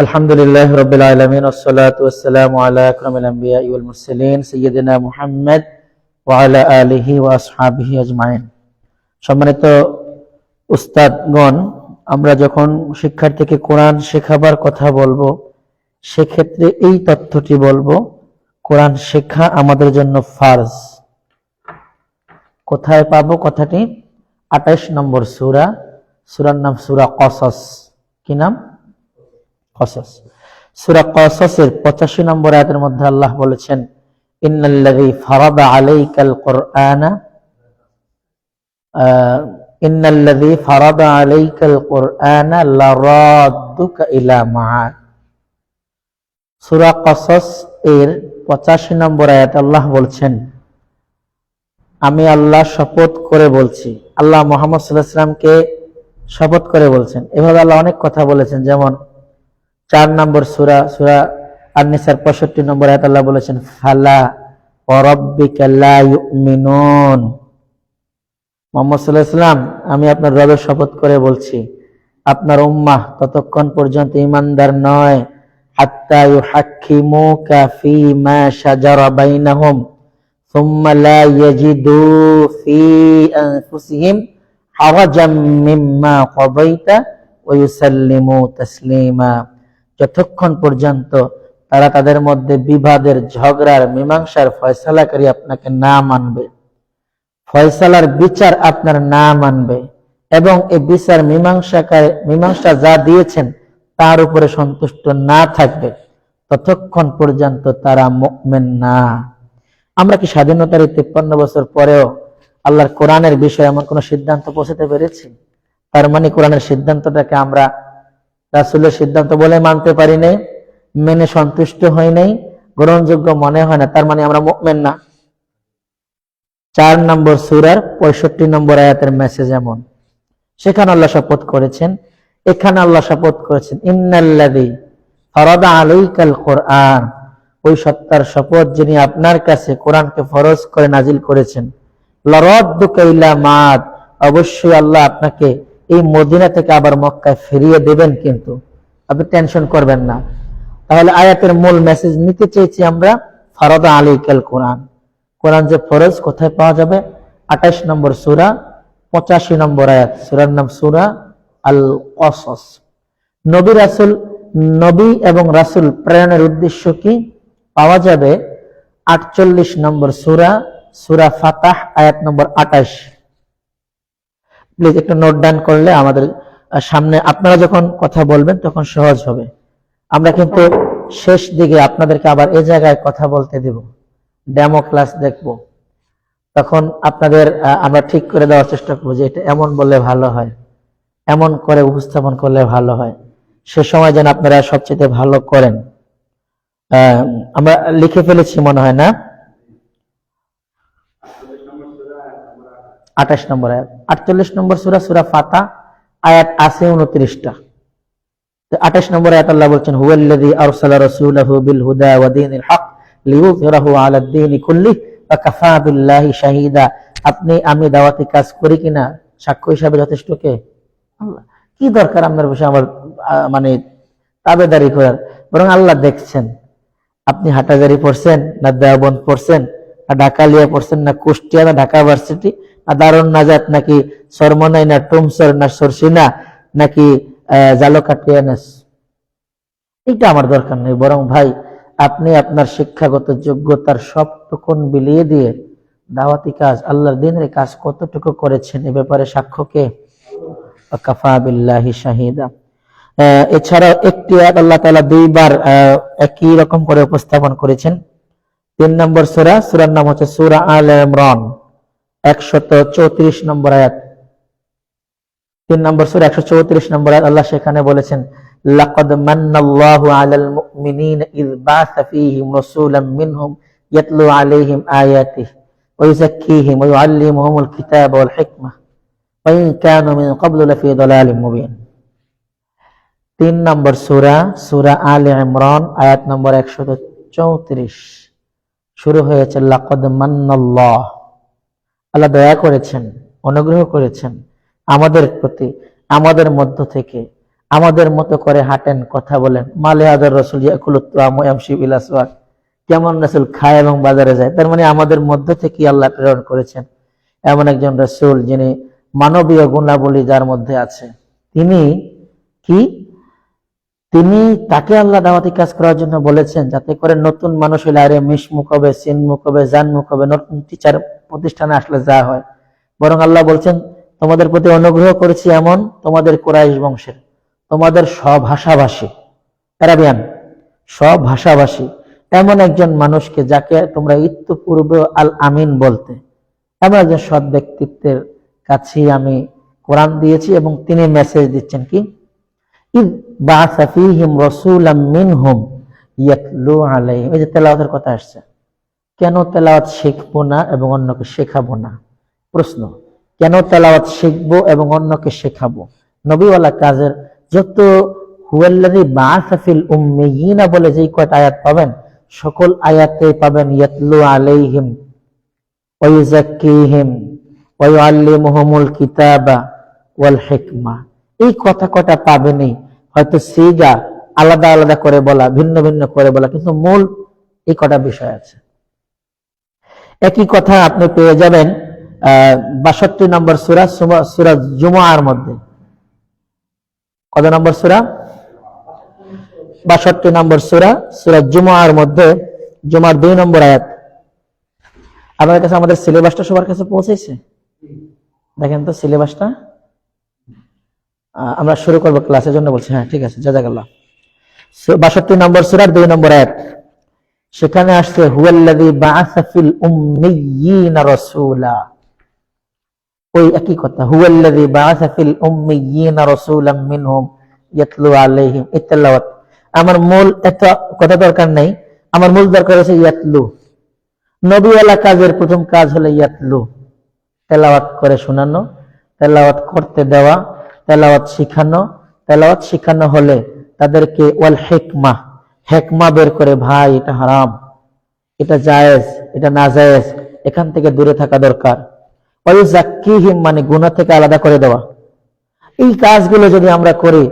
আলহামদুলিল্লাহ রাব্বিল আলামিন ওয়াসসালাতু ওয়াসসালামু আলা আকরামিল আমবিয়াই ওয়াল মুরসালিন সাইয়্যিদিনা মুহাম্মদ ওয়া আলা আলিহি ওয়া আসহাবিহি আজমাইন। সম্মানিত উস্তাদগণ, আমরা যখন শিক্ষার্থীকে কোরআন শেখাবার কথা বলবো, সেক্ষেত্রে এই তথ্যটি বলবো, কোরআন শেখা আমাদের জন্য ফারজ। কোথায় পাবো কথাটি? 28 নম্বর সূরা, সূরার নাম সূরা কসস। কি নাম? কসস। সূরা কসসের 85 নম্বর আয়াতের মধ্যে আল্লাহ বলেছেন, ইন্নাল্লাযী ফারাদা আলাইকাল কুরআনা ইন্নাল্লাযী ফারাদা আলাইকাল কুরআনা লারাদ্দুকা ইলা মাআদ। সূরা কসস এর 85 নম্বর আয়াতে আল্লাহ বলছেন, আমি আল্লাহ শপথ করে বলছি। আল্লাহ মুহাম্মদ সাল্লাল্লাহু আলাইহি ওয়াসাল্লামকে শপথ করে বলছেন। এভাবে আল্লাহ অনেক কথা বলেছেন, যেমন 4 নম্বর সূরা আন-নিসার 65 নম্বর আয়াতে আল্লাহ বলেছেন, ফালা ওয়া রাব্বিকা লা ইউমিনুন। মুহাম্মদ সাল্লাল্লাহু আলাইহি ওয়াসাল্লাম, আমি আপনার রবের শপথ করে বলছি, আপনার উম্মাহ ততক্ষণ পর্যন্ত ঈমানদার নয়, হাত্তা ইউহাক্কিমুকা ফীমা শাজারা বাইনাহুম সুম্মা লা ইয়াজিদু ফী আনফুসিহিম হারাজাম মিম্মা কাদাইতা ওয়া ইউসাল্লিমু তাসলিমা। যতক্ষণ পর্যন্ত তারা তাদের মধ্যে বিবাদের, ঝগড়ার, মীমাংসার ফয়সালাকারী আপনাকে না মানবে, ফয়সালার বিচার আপনার না মানবে, এবং এই বিচার মীমাংসা যা দিয়েছেন তার উপরে সন্তুষ্ট না থাকবে, ততক্ষণ পর্যন্ত তারা মুমিন না। আমরা কি স্বাধীনতার 53 বছর পরেও আল্লাহর কোরআনের বিষয়ে এমন কোন সিদ্ধান্ত পৌঁছাতে পেরেছি? তার মানে কোরআনের সিদ্ধান্তটাকে আমরা রাসূলের সিদ্ধান্ত বলে মানতে পারি নাই, মেনে সন্তুষ্ট হই নাই, গ্রহণযোগ্য মনে হয় না, তার মানে আমরা মুমিন না। 4 নম্বর সূরার 65 নম্বর আয়াতের মেসেজ এমন। সেখানে আল্লাহ শপথ করেছেন, এখানে আল্লাহ শপথ করেছেন, ইন্নাল্লাযী ফারাদা আলাইকাল কুরআন, ওই সত্তার শপথ যিনি আপনার কাছে কোরআনকে ফরজ করে নাজিল করেছেন, লারাদ্দুকা ইলা মাআদ, অবশ্যই আল্লাহ আপনাকে এই মদিনা থেকে আবার মক্কায় ফিরিয়ে দেবেন, কিন্তু আপনি টেনশন করবেন না। তাহলে আয়াতের মূল মেসেজ নিতে চেয়েছি আমরা, ফারাদা আলাইকাল কুরআন, কোরআন যে ফরজ, কোথায় পাওয়া যাবে? 28 নম্বর সূরা 85 নম্বর আয়াত, সূরার নাম সূরা আল কসস। নবী এবং রাসূল প্রেরণের উদ্দেশ্য কি? পাওয়া যাবে 48 নম্বর সূরা ফাতাহ আয়াত নম্বর 28। প্লিজ একটু নোট ডাউন করলে আমাদের সামনে আপনারা যখন কথা বলবেন তখন সহজ হবে। আমরা কিন্তু শেষ দিকে আপনাদেরকে আবার এই জায়গায় কথা বলতে দেব, ডেমো ক্লাস দেখব, তখন আপনাদের আমরা ঠিক করে দেওয়ার চেষ্টা করবো যে এটা এমন বললে ভালো হয়, এমন করে উপস্থাপন করলে ভালো হয়, সে সময় যেন আপনারা সবচেয়ে ভালো করেন। আমরা লিখে ফেলেছি মনে হয় না? 28 নম্বর আয়াত, 48 নম্বর সূরা ফাতাহ আয়াত আছে 29টা। 28 নম্বর আয়াত আল্লাহ বলছেন, হুয়াল্লাযী আরসালা রাসূলাহু বিল হুদা ওয়া দীনিল হক লিইয়ুযহিরাহু আলাদ দীনি কুল্লিহি ওয়া কাফা বিল্লাহি শাহীদা। আমি দাওয়াতি কাজ করি কিনা সাক্ষ্য হিসাবে যথেষ্ট কে? আল্লাহ। কি দরকার আপনার বিষয়ে আমার মানে তাবেদারি করার? বরং আল্লাহ দেখছেন আপনি হাটাজারি পড়ছেন না দেওবন্দ পড়ছেন না ঢাকালিয়া পড়ছেন না কুষ্টিয়া না ঢাকা ভার্সিটি না দারুন নাজাত নাকি সরমনাই না টুমসর না সরসিনা নাকি জালকাটিয়ানেস, এটা আমার দরকার নেই। বরং ভাই, আপনি আপনার শিক্ষাগত যোগ্যতার সবটুকুন বিলিয়ে দিয়ে দাওয়াতি কাজ, আল্লাহর দ্বীনের কাজ কতটুকু করেছেন এ ব্যাপারে সাক্ষ্য কে? কাফা বিল্লাহি শাহীদা। এছাড়াও একটি আয়াত আল্লাহ তাআলা দুইবার একই রকম করে উপস্থাপন করেছেন। 3 নম্বর সূরার নাম হচ্ছে সূরা আলে ইমরান, 134 নম্বর আয়াত। 3 নম্বর সূরা 134 নম্বর আয়াত আল্লাহ সেখানে বলেছেন, লাকাদ মান্নাল্লাহু আলাল মুমিনিনা ইয বা'সা ফীহিম রাসূলাম মিনহুম ইয়াতলু আলাইহিম আয়াতিহি ওয়া ইউযাক্কিহিম ওয়া ইউআল্লিমুহুমুল কিতাবা ওয়াল হিকমাহ ওয়া ইন কানু মিন ক্বাবলু লাফী দালালিম মুবিন। 3 নম্বর সূরা আলে ইমরান আয়াত নম্বর 134 শুরু হয়েছে, লাকাদ মান্নাল্লাহ, আল্লাহ দয়া করেছেন, অনুগ্রহ করেছেন আমাদের প্রতি, আমাদের মধ্য থেকে আমাদের মতো করে হাঁটেন, কথা বলেন। মালে আদার রসুল ইয়াকুলুত তাআম ওয়া ইয়ামশি বিল আসওয়াক, কেমন রাসূল খায় এবং বাজারে যায়। তার মানে আমাদের মধ্য থেকে আল্লাহ প্রেরণ করেছেন এমন একজন রাসূল যিনি মানবীয় গুণাবলী যার মধ্যে আছে। তিনি কি, তিনি তাকে আল্লাহ দাওয়াতি কাজ করার জন্য বলেছেন, যাতে করে নতুন মানুষ হলে আরে মিশমুখ হবে, সিনমুখ হবে, জানমুখ হবে, নতুন টিচার প্রতিষ্ঠানে আসলে যা হয়। বরং আল্লাহ বলছেন, তোমাদের প্রতি অনুগ্রহ করেছি এমন তোমাদের কুরাইশ বংশের, তোমাদের স্বভাষাভাষী, আরাবিয়ান স্বভাষাভাষী এমন একজন মানুষকে, যাকে তোমরা ইত্যপূর্বে আল আমিন বলতে, এমন একজন সৎ ব্যক্তিত্বের কাছেই আমি কোরআন দিয়েছি। এবং তিনি মেসেজ দিচ্ছেন কি, ইদ বাআসা ফীহিম রাসূলাম মিনহুম ইয়াতলু আলাইহিম। এই যে তেলাওয়াতের কথা আসছে, কেন তেলাওয়াত শিখবো না এবং অন্যকে শেখাবো না? প্রশ্ন, কেন তেলাওয়াত শিখবো এবং অন্যকে শেখাবো? নবীওয়ালা কাজের যত হুয়াল্লাযী বাআসা ফিল উম্মিয়িনা বলে যেই কয়টা আয়াত পাবেন, সকল আয়াতে পাবেন ইয়াতলু আলাইহিম ওয়া ইউযাক্কিহিম ওয়া ইউআল্লিমুহুমুল কিতাবা ওয়াল হিকমা। এই কথা কটা পাবেনই, হয়তো সিগা আলাদা আলাদা করে বলা, ভিন্ন ভিন্ন করে বলা, কিন্তু মূল এই কটা বিষয় আছে। একই কথা আপনি পেয়ে যাবেন ৬২ নম্বর সূরা, সূরা জুমআর মধ্যে। কত নম্বর সূরা? ৬২ নম্বর সূরা, সূরা জুমআর মধ্যে, জুমার ২ নম্বর আয়াত। আপনাদের কাছে আমাদের সিলেবাসটা সবার কাছে পৌঁছেছে? দেখেন তো সিলেবাসটা। আমরা শুরু করবো ক্লাসের জন্য বলছি। হ্যাঁ, ঠিক আছে, জাযাকাল্লাহ। ৬২ নম্বর সূরার ২ নম্বর আয়াত, সেখানে আসছে হুয়াল্লাযী বাআসা ফিল উম্মিয়িনা রাসূলা। ওই একই কথা, হুয়াল্লাযী বাআসা ফিল উম্মিয়িনা রাসূলাম মিনহুম ইয়াতলু আলাইহিম। এই তেলাওয়াত আমার মূল, এত কথা দরকার নেই, আমার মূল দরকার হচ্ছে ইয়াতলু। নবীওয়ালা কাজের প্রথম কাজ হলো ইয়াতলু, তেলাওয়াত করে শোনানো, তেলাওয়াত করতে দেওয়া, তেলাওয়াত শিখানো। তেলাওয়াত শিখানো হলে তাদেরকে ওয়াল হিকমা, হিকমা বের করে, ভাই এটা হারাম, এটা জায়েজ, এটা নাজায়েজ, এখান থেকে দূরে থাকা দরকার। ওয়া ইউযাক্কিহিম মানে গুনাহ থেকে আলাদা করে দেওয়া। এই কাজগুলো যদি আমরা করি,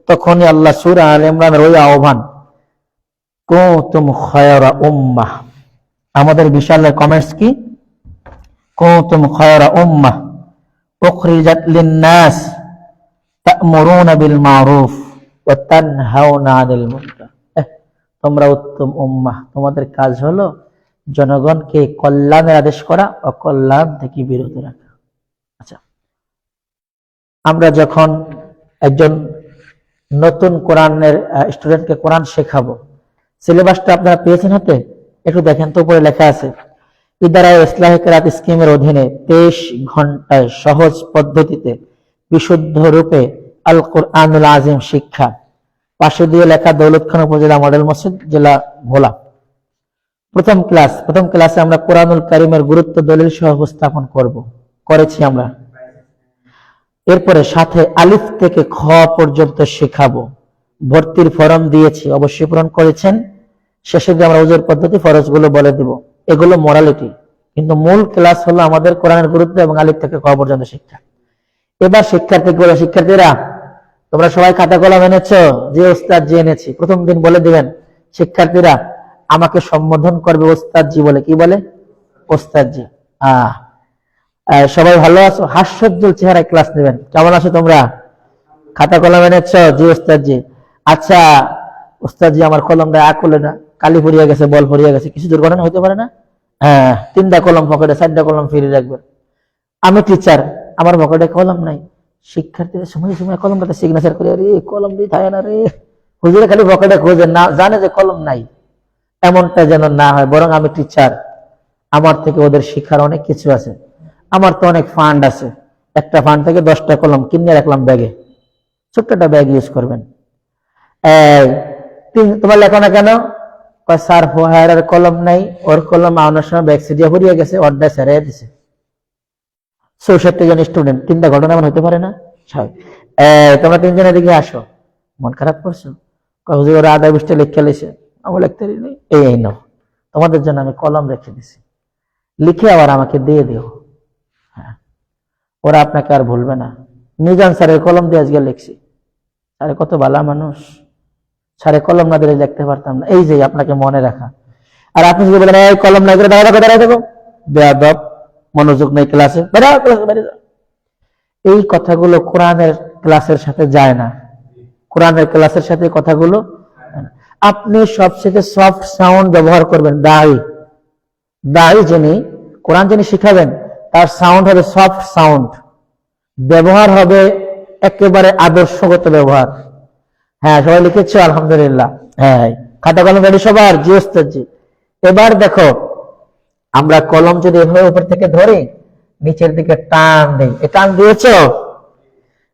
তখনই আল্লাহ সূরা আলে ইমরানের ওই আহ্বান, কুনতুম খায়রা উম্মাহ, আমাদের বিশালের কমেন্টস কি, কুনতুম খায়রা উম্মাহ উখরিজাত লিন-নাস তা'মুরুনা বিল মা'রুফ ওয়া তানহাউনা আনিল মুনকার। তোমরা উত্তম উম্মাহ, তোমাদের কাজ হলো জনগণকে কল্যাণের আদেশ করা, অকল্যাণ থেকে বিরত রাখা। আচ্ছা, আমরা যখন একজন নতুন কোরআনের স্টুডেন্টকে কোরআন শেখাবো, সিলেবাসটা আপনারা পেয়েছেন হাতে? একটু দেখেন তো, উপরে লেখা আছে ইদারায়ে ইসলাহি কিরাত স্কিমের অধীনে 23 ঘন্টায় সহজ পদ্ধতিতে বিশুদ্ধ রূপে আল কোরআনুল আজিম শিক্ষা। পাশে দিয়ে লেখা দৌলতখান উপজেলা মডেল মসজিদ, জেলা ভোলা। প্রথম ক্লাসে আমরা কোরআনুল কারীমের গুরুত্ব দলিল সহ উপস্থাপন করেছি আমরা। এরপরে সাথে আলিফ থেকে খ পর্যন্ত শেখাবো। ভর্তির ফরম দিয়েছি, অবশ্যই পূরণ করেছেন। শেষে দিয়ে আমরা ওজুর পদ্ধতি, ফরজগুলো বলে দিব। এগুলো মোরালিটি, কিন্তু মূল ক্লাস হলো আমাদের কোরআনের গুরুত্ব এবং আলিফ থেকে খ পর্যন্ত শিক্ষা। এবার শিক্ষার্থীরা তোমরা সবাই খাতা কলম এনেছো? যে ওস্তাদ জি এনেছি। প্রথম দিন বলে দিবেন, শিক্ষার্থীরা আমাকে সম্বোধন করবে ওস্তাদ জি বলে। কি বলে? ওস্তাদ জি। সবাই ভালো আছো? হাস্যোজ্জ্বল চেহারায় ক্লাস নেবেন। কেমন আছো তোমরা? খাতা কলম এনেছো? জি ওস্তাদ জি। আচ্ছা ওস্তাদ জি, আমার কলমটা আকলে না, কালি পড়িয়া গেছে, বল পড়িয়া গেছে, কিছু দুর্ঘটনা হতে পারে না? হ্যাঁ, 3টা কলম পকেটে, 4টা কলম ফিরে রাখবেন। আমি টিচার, আমার পকেটে কলম নাই। শিক্ষার্থীদের সময় সময় কলমটাতে সিগনেচার করে, আরে কলম দিয়ে থাকে না রে, হুজুরে খালি পকেটে খোঁজে, না জানে যে কলম নাই। এমনটা যেন না হয়, বরং আমি টিচার, আমার থেকে ওদের শিক্ষার অনেক কিছু আছে। আমার তো অনেক ফান্ড আছে, একটা ফান্ড থেকে 10টা কলম কিনে রাখলাম ব্যাগে, ছোট্ট একটা ব্যাগ ইউজ করবেন। তোমার লেখো না কেন? স্যার ফোহারের কলম নাই, ওর কলম আনার সময় ব্যাগ সিডিয়া ভরিয়ে গেছে, অর্ডার সেরাই দিছে। 64 জন স্টুডেন্ট, 3টা ঘটনা এমন হতে পারে না? তোমরা 3 জনের দিকে আসো। মন খারাপ করছো? হুজুর ওরা 20টা লিখে লেছে, আমার লিখতে নেই। এই নাও, তোমাদের জন্য আমি কলম রেখে দিছি, লিখে আবার আমাকে দিয়ে দিও। হ্যাঁ, ওরা আপনাকে আর ভুলবে না। মিজান স্যারের কলম দিয়ে আজকে লিখছি, স্যারে কত ভালো মানুষ, স্যারে কলম না দিলে লিখতে পারতাম না। এই যে আপনাকে মনে রাখা। আর আপনি যদি বলেন এই কলম না করে দাঁড়ায় দেবো, বেয়াদব, মনোযোগ নেই ক্লাসে, বাইরে যাও, এই কথাগুলো কোরআনের ক্লাসের সাথে যায় না। কোরআনের ক্লাসের সাথে কথাগুলো, আপনি সবচেয়ে সফট সাউন্ড ব্যবহার করবেন। দায়ী যিনি কোরআন যিনি শিখাবেন, তার সাউন্ড হবে সফট সাউন্ড, ব্যবহার হবে একেবারে আদর্শগত ব্যবহার। হ্যাঁ, সবাই লিখেছো আলহামদুলিল্লাহ। হ্যাঁ, খাতা কলম রেডি সবার? জি ওস্তাদ জি। এবার দেখো, আমরা কলম যদি এভাবে উপর থেকে ধরি, নিচের দিকে টান দিই, এই টান দিয়েছো?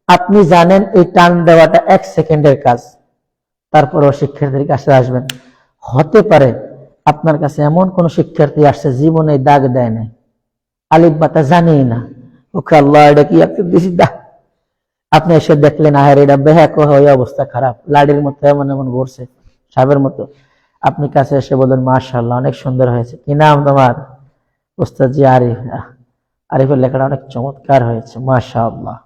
আপনি জানেন এই টান দেওয়াটা 1 সেকেন্ডের কাজ। তারপরও শিক্ষার্থীর কাছে আসবেন, হতে পারে আপনার কাছে এমন কোন শিক্ষার্থী আসছে জীবনে দাগ দেয় নাই, আলিফ বাতা জানি না, ওকে আল্লাহ এটা কি আপনি এসে দেখলেন আহের এটা বেহাক হয়ে অবস্থা খারাপ, লাড়ির মতো এমন এমন ঘুরছে, সাপের মতো। আপনি কাছে এসে বললেন মাশাআল্লাহ অনেক সুন্দর হয়েছে, কি নাম তোমার? ওস্তাদ জি আরিফ। আরিফের লেখাটা অনেক চমৎকার হয়েছে, মাশাআল্লাহ।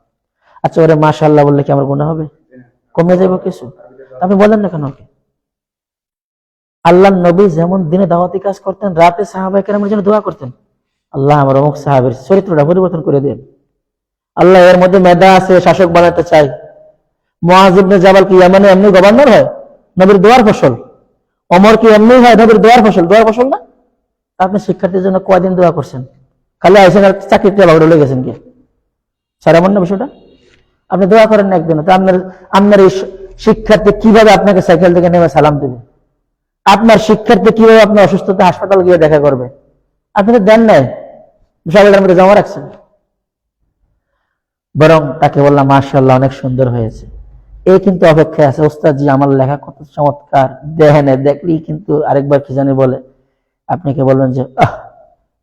আচ্ছা, ওরে মাশাআল্লাহ বললে কি আমার গুনাহ হবে? কমে যাবো কিছু? আপনি বলেন না কেন ওকে? আল্লাহর নবী যেমন দিনে দাওয়াতি কাজ করতেন, রাতে সাহাবায়ে কেরামের জন্য দোয়া করতেন, আল্লাহ আমার অমুক সাহাবীর চরিত্রটা পরিবর্তন করে দেন, আল্লাহ এর মধ্যে মেধা আছে, শাসক বানাতে চাই। মুআয ইবনে জাবাল কি ইয়ামানে এমনি গভর্নর হয়? নবীর দোয়ার ফসল। ওমর কি এমনি হয়? নবীর দোয়ার ফসল। দোয়ার ফসল না? আপনি শিক্ষার্থীর জন্য কয়দিন দোয়া করছেন? খালি আইসেন আর চাকরিটা ভালো লেগে গেছেন কি? স্যার এমন না বিষয়টা? আপনি দোয়া করেন না একদিন, তো আপনার এই শিক্ষার্থী কিভাবে আপনাকে সাইকেল থেকে নেমে সালাম দেবে? আপনার শিক্ষার্থী কিভাবে আপনার অসুস্থতা হাসপাতাল গিয়ে দেখা করবে? আপনি তো দেন নাই, বিশালের মধ্যে জমা রাখছেন। বরং তাকে বললাম মাশাআল্লাহ অনেক সুন্দর হয়েছে, এই কিন্তু অপেক্ষায় আছে ওস্তাদ জি আমার লেখা কত চমৎকার, দেখেন দেখলেই কিন্তু আরেকবার কি জানি বলে, আপনি কি বলবেন যে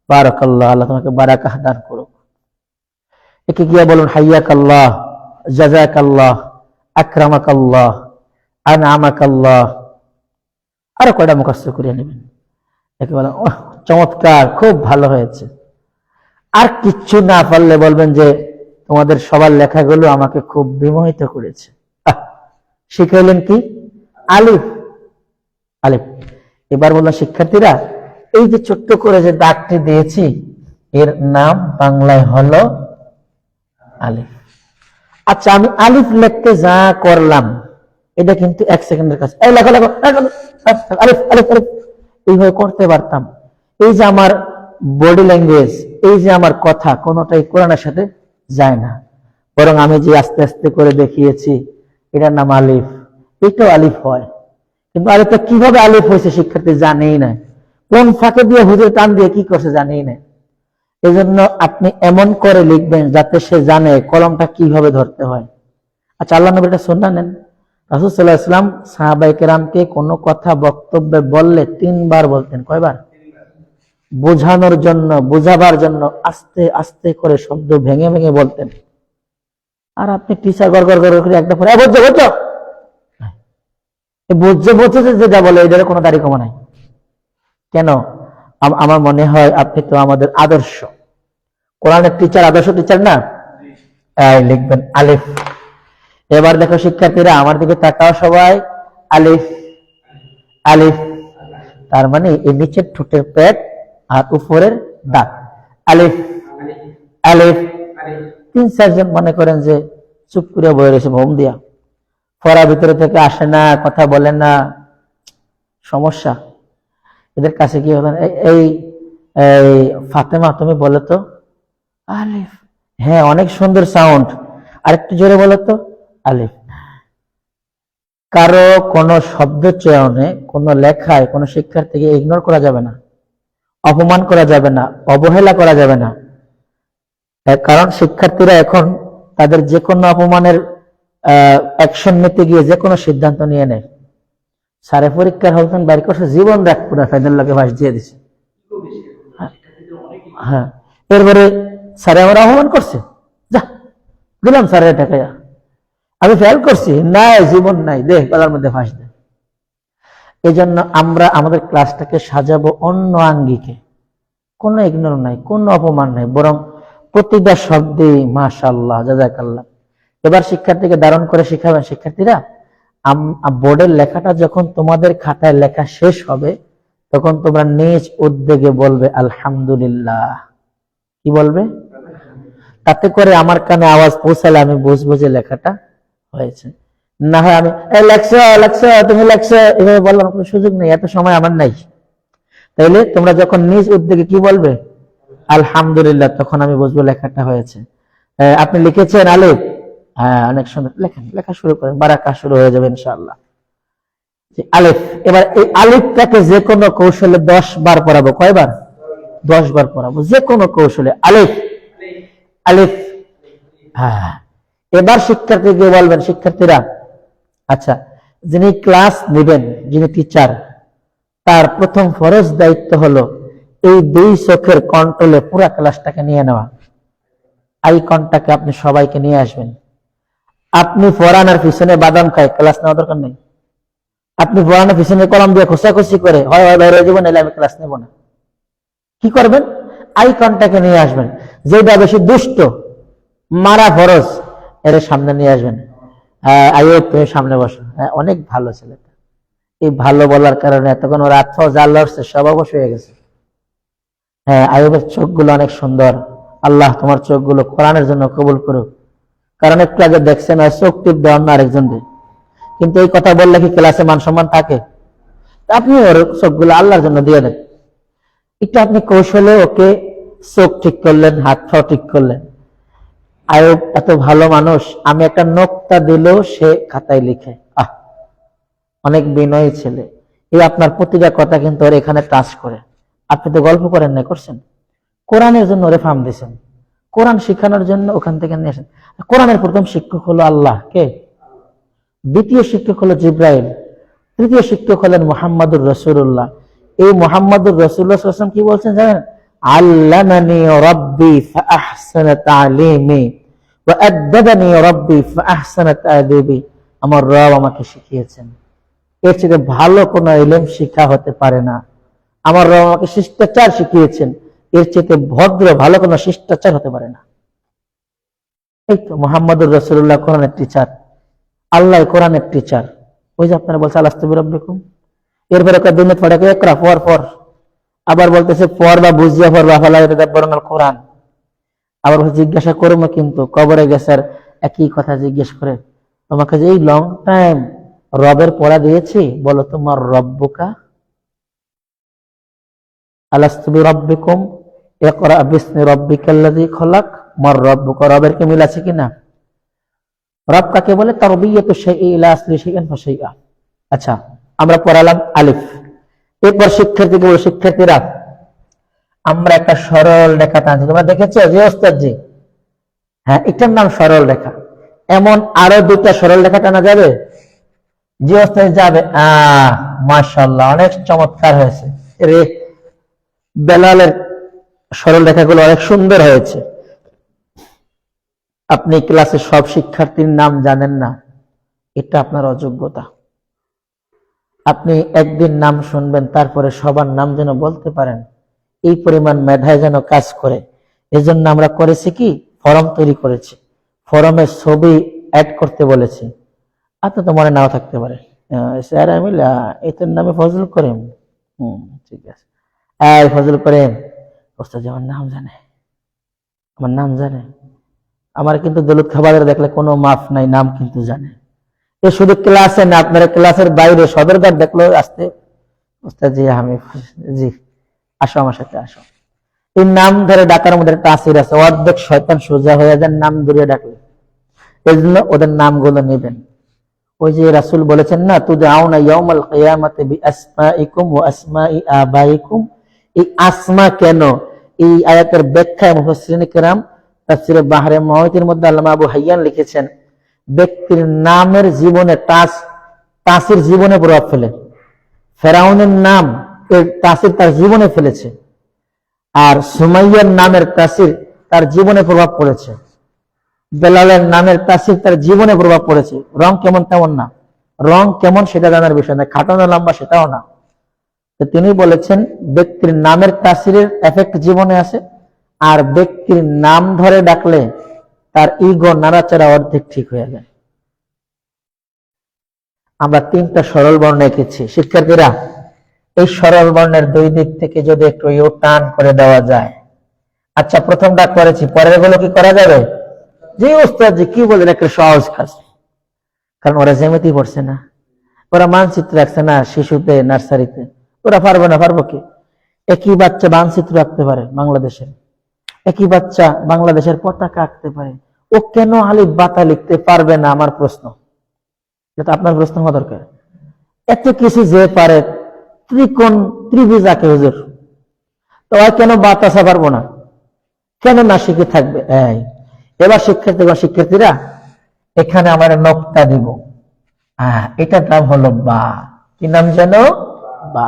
বারাকাল্লাহ, আল্লাহ তোমাকে বারাকাহ দান করুক। একে গিয়ে বলুন হাইয়াকাল্লাহ, জাযাকাল্লাহ, আকরামাকাল্লাহ, আনআমাকাল্লাহ, আরো কয়টা মুখস্থ করিয়ে নেবেন। একে বলেন চমৎকার, খুব ভালো হয়েছে। আর কিচ্ছু না পারলে বলবেন যে তোমাদের সবার লেখাগুলো আমাকে খুব বিমোহিত করেছে। শিখাইলেন কি? আলিফ। আলিফ। এবার বললাম শিক্ষার্থীরা, এই যে ছোট্ট করে যে দাগটি দিয়েছি, এর নাম বাংলায় হলো আলিফ। আচ্ছা, আমি আলিফ লিখতে যা করলাম এটা কিন্তু 1 সেকেন্ডের কাজ। এই লেখো লেখো আলিফ আলিফ আলিফ, এইভাবে করতে পারতাম। এই যে আমার বডি ল্যাঙ্গুয়েজ, এই যে আমার কথা, কোনোটাই কোরআনের সাথে যায় না। বরং আমি যে আস্তে আস্তে করে দেখিয়েছি, এটার নাম আলিফ। এটাও আলিফ হয়, কিন্তু আলিফটা কিভাবে আলিফ হয়েছে শিক্ষার্থী জানেই না, কোন ফাঁকে দিয়ে হুজুর টান দিয়ে কি করছে জানেই না। এই জন্য আপনি এমন করে লিখবেন যাতে সে জানে কলমটা কিভাবে ধরতে হয়। আচ্ছা, আল্লাহ নবীর একটা সুন্নাহ নেন, রাসূল সাল্লাল্লাহু আলাইহি ওয়াসাল্লাম সাহাবায়ে কেরামকে কোনো কথা বক্তব্যে বললে 3 বার বলতেন। কয়বার? বোঝানোর জন্য, বোঝাবার জন্য আস্তে আস্তে করে শব্দ ভেঙে ভেঙে বলতেন। আর আপনি টিচার গড় গড় গড় করে একটা পরে বুঝছো বুঝছো, বুঝছো বুঝছো যেটা বলে এটার কোনো দাড়ি কমা নাই কেন? আমার মনে হয় আপনি তো আমাদের আদর্শ কোরআনের টিচার, আদর্শ টিচার না? লিখবেন আলিফ। এবার দেখো শিক্ষার্থীরা, আমার দিকে তাকাও সবাই, আলিফ আলিফ, তার মানে এই নিচের ঠোঁটের পেট আর উপরের দাঁত, আলিফ আলিফ। 3-4 জন মনে করেন যে চুপ করে বয়ে রয়েছে ঘুম দিয়া, পড়া ভিতরে থেকে আসে না, কথা বলে না, সমস্যা। এদের কাছে কি হবে? এই ফাতেমা তুমি বলো তো আলিফ। হ্যাঁ, অনেক সুন্দর সাউন্ড, আরেকটু জোরে বলো তো আলিফ। কারো কোনো শব্দ চয়নে, কোনো লেখায় কোনো শিক্ষার্থীকে ইগনোর করা যাবে না, অপমান করা যাবে না, অবহেলা করা যাবে না। কারণ শিক্ষার্থীরা এখন তাদের যে কোনো অপমানের অ্যাকশন নিতে গিয়ে যে কোনো সিদ্ধান্ত নিয়ে নেয়। সারে পরীক্ষার হল বাইর করছে, জীবন দেখ পুরা ফাইনাল লোকে ফাঁস দিয়ে দিছে। হ্যাঁ, এরপরে স্যারে আমার অপমান করছে, যা দিলাম স্যারের টাকা, আমি ফেল করছি, নাই জীবন নাই, দেখ গলার মধ্যে ফাঁস দে। এই জন্য আমরা আমাদের ক্লাসটাকে সাজাবো অন্য আঙ্গিকে, কোনো ইগনোর নাই, কোনো অপমান নাই, বরং প্রতিটা শব্দে মাশাআল্লাহ, জাযাকাল্লাহ, এবার শিক্ষার্থীকে ধারণ করে শিখাবেন, শিক্ষার্থীরা বোর্ডের লেখাটা যখন তোমাদের খাতায় লেখা শেষ হবে তখন তোমরা নিজ উদ্যোগে বলবে আলহামদুলিল্লাহ। কি বলবে? তাতে করে আমার কানে আওয়াজ পৌঁছালে আমি বুঝবো যে লেখাটা হয়েছে। না হয় আমি লেখছো লেখছো তুমি লেখছো এভাবে বলার কোনো সুযোগ নেই, এত সময় আমার নাই। তাইলে তোমরা যখন নিজ উদ্যোগে কি বলবে আলহামদুলিল্লাহ, তখন আমি বুঝবো লেখাটা হয়েছে। আপনি লিখেছেন আলিফ, হ্যাঁ অনেক সুন্দর, লেখেন, লেখা শুরু করেন, বারাকা শুরু হয়ে যাবে ইনশাআল্লাহ। আলিফ, এবার এই আলিফটাকে যে কোনো কৌশলে 10 বার পড়াবো। কয়বার? 10 বার পড়াবো, যে কোনো কৌশলে আলিফ আলিফ। হ্যাঁ, এবার শিক্ষার্থীকে বলবেন, শিক্ষার্থীরা আচ্ছা যিনি ক্লাস নেবেন, যিনি টিচার, তার প্রথম ফরজ দায়িত্ব হলো এই 2 চোখের কন্ট্রোলে পুরো ক্লাসটাকে নিয়ে নেওয়া। আই কন্টাক্টে আপনি সবাইকে নিয়ে আসবেন। আপনি পড়ানোর পিছনে বাদাম খায় ক্লাস নেওয়া দরকার নেই। আপনি পড়ানোর পিছনে কলম দিয়ে খোঁচাখুচি করে হয় বাইরে হয়ে যাবেন, আমি ক্লাস নেব না। কি করবেন? আই কন্টাক্টে নিয়ে আসবেন। যেটা বেশি দুষ্ট, মারা ফরজ, এর সামনে নিয়ে আসবেন। আইয়ুব তুমি সামনে বসো। অনেক ভালো ছেলেটা, এই ভালো বলার কারণে এতক্ষণ ওর আত্মা জাল লড়ছে, সব অবশ হয়ে গেছে। হ্যাঁ, আইয়ুবের চোখগুলো অনেক সুন্দর। আল্লাহ তোমার চোখগুলো কোরআনের জন্য কবুল করুক। কারণ একটু আগে দেখছেন চোখ টিপ দেওয়ার না আরেকজন, কিন্তু এই কথা বললে কি ক্লাসে মান সম্মান থাকে? আপনি ওর চোখগুলো আল্লাহর জন্য দিয়ে দেন। একটু আপনি কৌশলে ওকে চোখ ঠিক করলেন, হাত পাও ঠিক করলেন। আইয়ুব এত ভালো মানুষ, আমি একটা নোক্তা দিলেও সে খাতায় লিখে। অনেক বিনয়ী ছেলে। এই আপনার প্রতিটা কথা কিন্তু ওর এখানে টাচ করে। আপনি তো গল্প করেন না, করছেন কোরআনের জন্য ওরে ফার্ম দিয়েছেন, কোরআন শিখানোর জন্য ওখান থেকে নিয়ে আসেন। কোরআনের প্রথম শিক্ষক হলো আল্লাহ, কে? দ্বিতীয় শিক্ষক হলো জিব্রাইল, তৃতীয় শিক্ষক হলেন মুহাম্মাদুর রাসূলুল্লাহ। এই মুহাম্মাদুর রাসূলুল্লাহ সাল্লাল্লাহু আলাইহি ওয়াসাল্লাম কি বলছেন জানেন? আল্লামানি রাব্বি ফাআহসানা তা'লিমি ওয়া আদ্দাবানি রাব্বি ফাআহসানা তা'দিবি। আমার রব আমাকে শিখিয়েছেন, এর চেয়ে ভালো কোনো ইলম শিক্ষা হতে পারে না। আমার রব আমাকে শিষ্টাচার শিখিয়েছেন, এর চেয়ে ভদ্র ভালো কোনো শিষ্টাচার হতে পারে না। এই তো মুহাম্মাদুর রাসূলুল্লাহ কোরআনের টিচার, আল্লাহ কোরআনের টিচার। ওই যে আপনারা বলছে আলাস্তু বিরাব্বিকুম, এরপরে দুনিয়া পড়ে একরা পর পর, আবার বলতেছে পর বা বুঝিয়া পর বা ফালা তাদাব্বারুল কোরআন। আবার জিজ্ঞাসা করবো কিন্তু কবরে গেছার একই কথা জিজ্ঞেস করে, তোমাকে যে এই লং টাইম রবের পড়া দিয়েছি, বলো তোমার রব্বুকা আলাস্তু বিরাব্বিকুম ইকরা বিসমি রাব্বিকাল্লাযী খলাক। মার রব্বুকা, রবের কি মিল আছে কিনা? রব কাকে বলে? তারবিয়াতু শাইই ইলা আসলি শাইইন ফাশাইআ। আচ্ছা, আমরা পড়ালাম আলিফ। এরপর শিক্ষার্থীকে বলে, শিক্ষার্থীরা আমরা একটা সরল রেখা টানছি, তোমরা দেখেছো যে ওস্তাদ জি? হ্যাঁ, এটার নাম সরল রেখা। এমন আরো 2টা সরল রেখা টানা যাবে? যে ওস্তাদ যাবে। মাশাআল্লাহ, অনেক চমৎকার হয়েছে রে। বেলালের সরল রেখাগুলো অনেক সুন্দর হয়েছে। আপনি ক্লাসে সব শিক্ষার্থীর নাম জানেন না, এটা আপনার অযোগ্যতা। আপনি একদিন নাম শুনবেন, তারপরে সবার নাম যেন বলতে পারেন, এই পরিমাণ মেধায় যেন কাজ করে। এজন্য আমরা করেছি কি, ফরম তৈরি করেছি, ফরমে ছবি অ্যাড করতে বলেছি। তো মনে নাও থাকতে পারে, স্যার আমি এটার নামে ফজল করিম। ঠিক আছে, ফজল করিম ওস্তাদ আমার নাম জানে, আমার নাম জানে। আমার কিন্তু দৌলত খাবারের দেখলে কোনো মাফ নাই, নাম কিন্তু জানে। এ শুধু ক্লাসে না, আপনার ক্লাসের বাইরে সদরঘাট দেখলো আসতে, ওস্তাদ জি আমি জি, আসো আমার সাথে আসো। এই নাম ধরে ডাকার মধ্যে একটা আসির আছে, অর্ধেক শয়তান সোজা হয়ে যান নাম ধরে ডাকলে। এই জন্য ওদের নামগুলো নেবেন। ওই যে রাসূল বলেছেন না, তুদআউনা ইয়াউমাল কিয়ামাতি বিআসমাইকুম ওয়া আসমাই আবাইকুম। এই আসমা কেন, এই আয়াতের ব্যাখ্যায় মুফাসসিরিন কিরাম তাফসীরে বাহরে মুহিতের মধ্যে আল্লামা আবু হাইয়ান লিখেছেন, ব্যক্তির নামের জীবনে তাসির জীবনে প্রভাব ফেলে। ফেরাউনের নাম এর তাসির তার জীবনে ফেলেছে, আর সুমাইয়ার নামের তাসির তার জীবনে প্রভাব পড়েছে। বেলালের নামের তাসির তার জীবনে প্রভাব পড়েছে। রং কেমন তেমন না, রং কেমন সেটা জানার বিষয় না, খাটানো লম্বা সেটাও না। তো তিনি বলেছেন ব্যক্তির নামের তাসিরের এফেক্ট জীবনে আছে, আর ব্যক্তির নাম ধরে ডাকলে তার ইগো নাড়াচাড়া অর্ধেক ঠিক হয়ে যায়। আমরা 3টা সরল বর্ণ এঁকেছি। শিক্ষার্থীরা, এই সরল বর্ণের 2 দিক থেকে যদি একটু টান করে দেওয়া যায়। আচ্ছা, প্রথমটা করেছি, পরের গুলো কি করা যাবে? জি ওস্তাদ জি, কি বলেন, একটা সহজ কাজ। কারণ ওরা জ্যামিতি পড়ছে না, ওরা মানচিত্র রাখছে না শিশুতে, নার্সারিতে। ওরা পারবে না, পারবো কি? একই বাচ্চা মানচিত্র আঁকতে পারে বাংলাদেশের, একই বাচ্চা বাংলাদেশের পতাকা আঁকতে পারে। ও কেন আলিফ বাতা লিখতে পারবে না? আমার প্রশ্ন, এটা আপনার প্রশ্ন হওয়া দরকার। এত কিছু যে পারে, ত্রিকোণ ত্রিভুজ আঁকে হুজুর, তো কেন বাতাসা পারবো না? কেন না শিখে থাকবে? এবার শিক্ষার্থীরা, এখানে আমার নকটা দিব। এটার নাম হলো বা। কি নাম যেন? বা।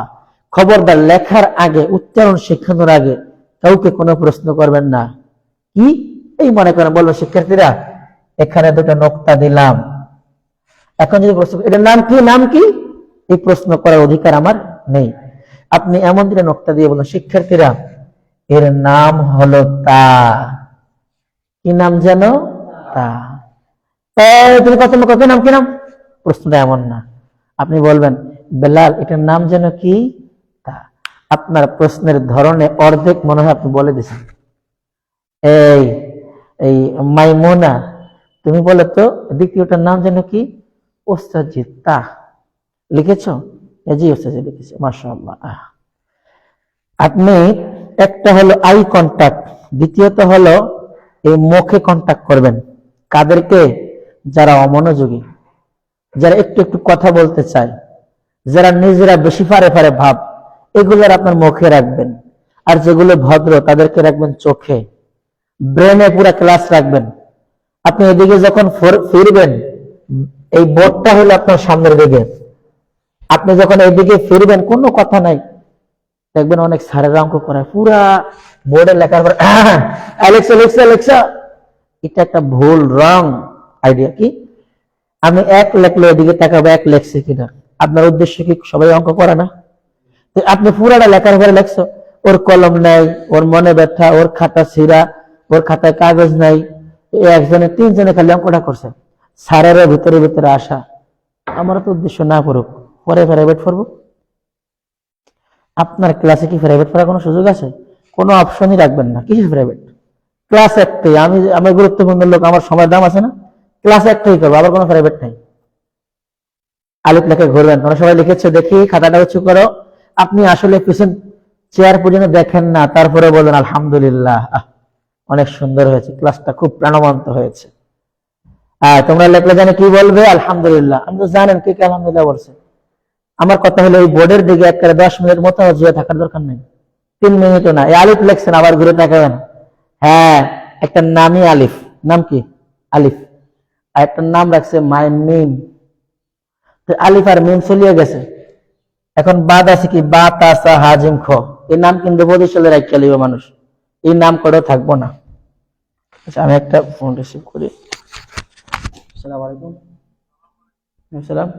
খবরদার লেখার আগে, উচ্চারণ শেখানোর আগে কাউকে কোনো প্রশ্ন করবেন না। কি এই মনে করেন, বলবো শিক্ষার্থীরা এখানে 2টা নকটা দিলাম, এখন যদি প্রশ্ন এটার নাম কি, নাম কি, এই প্রশ্ন করার অধিকার আমার নেই। আপনি এমন দিনে নকটা দিয়ে বলুন, শিক্ষার্থীরা এর নাম হলো তা। কি নাম যেন? তা। তুমি কত নাম, কি নাম? প্রশ্নটা এমন না। আপনি বলবেন, বেলাল এটার নাম যেন কি? তা। আপনার প্রশ্নের ধরনে অর্ধেক মনে হয় আপনি বলে দিচ্ছেন। এই এই মাইমুনা, তুমি বলো তো দ্বিতীয়টার নাম যেন কি? ওস্তাদ জি তা। লিখেছো? জি ওস্তাদ জি লিখেছি, মাশাআল্লাহ। আপনি একটা হলো আই কন্টাক্ট, দ্বিতীয়ত হলো এই মুখে কন্টাক্ট করবেন। কাদেরকে? যারা অমনোযোগী, যারা একটু একটু কথা বলতে চায়, যারা নিজেরা বেশি ফারে ভাব, এগুলোর আপনার মুখে রাখবেন। আর যেগুলো ভদ্র তাদেরকে রাখবেন চোখে, ব্রেনে পুরো ক্লাস রাখবেন। আপনি এদিকে যখন ফিরবেন, এই বোর্ডটা হলো আপনার সামনের দিকে, আপনি যখন এইদিকে ফিরবেন কোনো কথা নাই, দেখবেন অনেক স্যারের অঙ্ক করায় পুরা বোর্ডে লেখার পর অ্যালেক্সা, এটা একটা ভুল, রং আইডিয়া। কি আমি 1 লেখলে এদিকে তাকাবো 1 লেখছে কিনা? আপনার উদ্দেশ্য কি সবাই অঙ্ক করে না? আপনি পুরাটা লেখার পরে লেখছো, ওর কলম নাই, ওর মনে ব্যথা, ওর খাতা ছিঁড়া, ওর খাতায় কাগজ নাই, একজনে 3 জনে খালি অঙ্কটা করছে। স্যারের ভিতরে আসা, আমার তো উদ্দেশ্য না করুক, পরে প্রাইভেট পড়বো। আপনার ক্লাসে কি প্রাইভেট পড়ার কোনো সুযোগ আছে? কোনো অপশনই রাখবেন না। কিছু প্রাইভেট ক্লাস একটাই, আমি গুরুত্বপূর্ণ লোক, আমার সময়ের দাম আছে না, ক্লাস একটাই করবো, আবার কোনো প্রাইভেট নাই। আলিফ লেখে ঘুরবেন, তোমরা সবাই লিখেছো, দেখি খাতাটা উঁচু করো। আপনি আসলে পিছন চেয়ার পর্যন্ত দেখেন না, তারপরে বলেন আলহামদুলিল্লাহ, অনেক সুন্দর হয়েছে, ক্লাসটা খুব প্রাণবন্ত হয়েছে। তোমরা লেখলে জানে কি বলবে? আলহামদুলিল্লাহ। আমি তো জানেন কি আলহামদুলিল্লাহ বলছে। আমার কথা হলো এই বোর্ডের দিকে একটা 10 মিনিট মতো জুয়ে থাকার দরকার নেই, 3 মিনিটও না। এই আলিফ লেখছেন, আবার ঘুরে তাকাবেন, হ্যাঁ একটা নামই আলিফ, নাম কি? আলিফ। আর একটা নাম রাখছে মাই মিম, আলিফ আর মিম চলিয়ে গেছে, এখন বাদ আছে কি? বা তাসা হাজিম খ, এই নাম কিন্তু বদিশলে রাখিয়া লিব মানুষ, এই নাম করেও থাকবো না। আচ্ছা, আমি একটা ফোন রিসিভ করি। আসসালামু আলাইকুম। আসসালাম।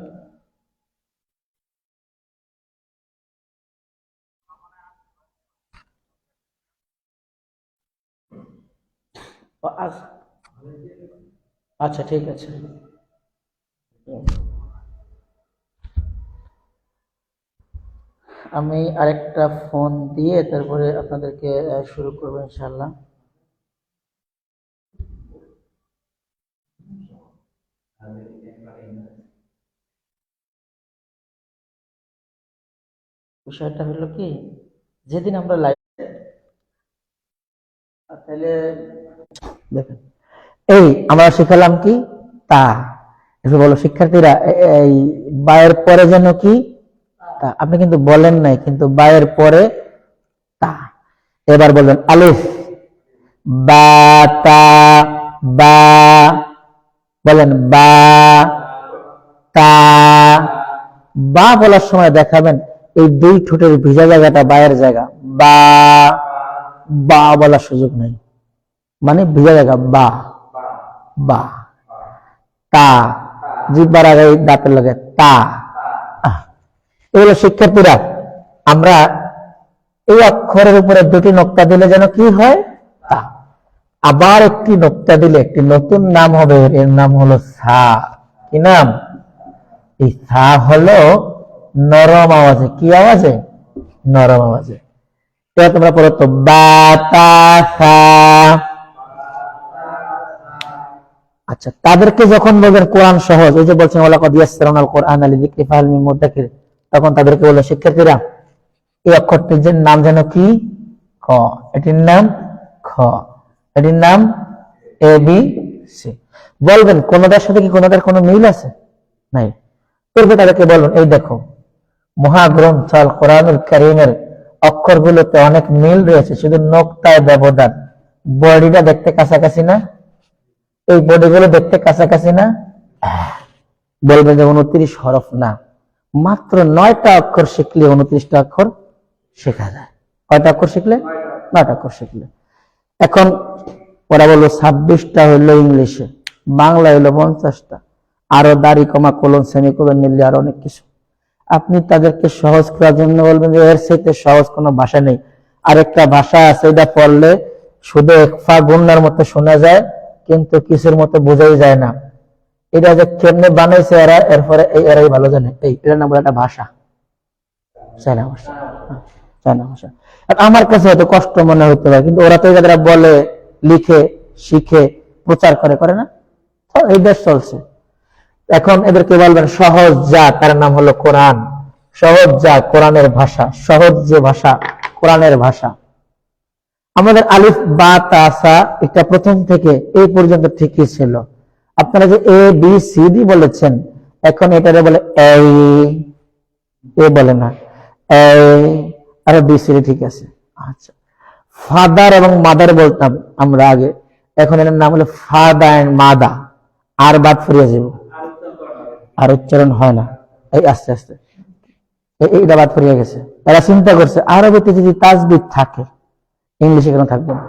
আচ্ছা ঠিক আছে। আমি আরেকটা ফোন দিয়ে তারপরে আপনাদেরকে শুরু করবো ইনশাআল্লাহ। বিষয়টা হলো কি, যেদিন আমরা লাইভ, তাহলে দেখেন এই আমরা শিখালাম কি? তা। এসে বলো শিক্ষার্থীরা, এই বায়ের পরে যেন কি? তা। আপনি কিন্তু বলেন নাই, কিন্তু বায়ের পরে তা। এবার বলবেন আলিফ, বা তা, বা, বলেন বা তা। বা বলার সময় দেখাবেন এই 2 ঠোঁটের ভিজা জায়গাটা বায়ের জায়গা, বা। বা বলার সুযোগ নাই, মানে ভিজা জায়গা, বা বা। তা, জিহ্বার আগে দাঁতের লাগে তা। এগুলো শিক্ষার্থীরা, আমরা এই অক্ষরের উপরে 2টি নোক্তা দিলে যেন কি হয়? তা। আবার একটি নোক্তা দিলে একটি নতুন নাম হবে, এর নাম হলো সা। কি নাম? এই সা হলো নরম আওয়াজে। কি আওয়াজে? নরম আওয়াজে। এবার তোমরা পড়ো তো, বাতাসা। আচ্ছা, তাদেরকে যখন বলবেন কোরআন সহজ, ওই যে বলছেন ওয়ালাকাদ ইয়াসসারনাল কোরআনা লিযিকরি ফাহাল মিন মুদ্দাকির, তখন তাদেরকে বললো শিক্ষার্থীরা এই অক্ষরটির নাম যেন কি? খ। এটির নাম খ, এটির নাম এ বি সি। বলবেন কোনটার সাথে কি কোনটার কোনো মিল আছে? নাই। এরপর তাদেরকে বলবেন এই দেখো মহাগ্রন্থ আল কোরআনুল কারীমের অক্ষরগুলোতে অনেক মিল রয়েছে, শুধু নোক্তায় ব্যবধান। বডিটা দেখতে কাছাকাছি না? এই বডিগুলো দেখতে কাছাকাছি না? বলবেন যে 29 হরফ না, মাত্র 9টা অক্ষর শিখলে 29টা অক্ষর শেখা যায়। কয়টা অক্ষর শিখলে? 9টা অক্ষর শিখলে। এখন ওরা বললো 26টা হইলো ইংলিশে, বাংলা হইলো 50টা, আরো দাড়ি কমা কোলন সেমিকোলন মিললে আরো অনেক কিছু। আপনি তাদেরকে সহজ করার জন্য বলবেন যে এর চাইতে সহজ কোনো ভাষা নেই। আরেকটা ভাষা আছে, এটা পড়লে শুধু একফা গুন্নার মতো শোনা যায়, কিন্তু কিছুর মতো বোঝাই যায় না। এটা যে কেমনে বানাইছে এরা, এরপরে এরাই ভালো জানে। এটার নাম একটা ভাষা, চায়না ভাষা। চায়না ভাষা আমার কাছে হয়তো কষ্ট মনে হতে পারে, কিন্তু ওরা তো যারা বলে, লিখে, শিখে, প্রচার করে না, এই দেশ চলছে। এখন এদেরকে বলবেন সহজ যা, তার নাম হলো কোরআন। সহজ যা, কোরআনের ভাষা। সহজ যে ভাষা, কোরআনের ভাষা। আমাদের আলিফ বা তা সা এটা প্রথম থেকে এই পর্যন্ত ঠিকই ছিল। আপনারা যে এ বি সি ডি বলেছেন, এখন এটারে বলে এ বলে না, আর বি সি ডি ঠিক আছে। আচ্ছা, ফাদার এবং মাদার বলতাম আমরা আগে, এখন এর নাম হলো ফাদা এন্ড মাদা। আর বাদ ফুরিয়ে যাব, আর উচ্চারণ হয় না। এই আস্তে আস্তে এইটা বাদ ফুরিয়ে গেছে। এরা চিন্তা করছে আরবিতে যদি তাজবিদ থাকে, ইংলিশে কেন থাকবে না?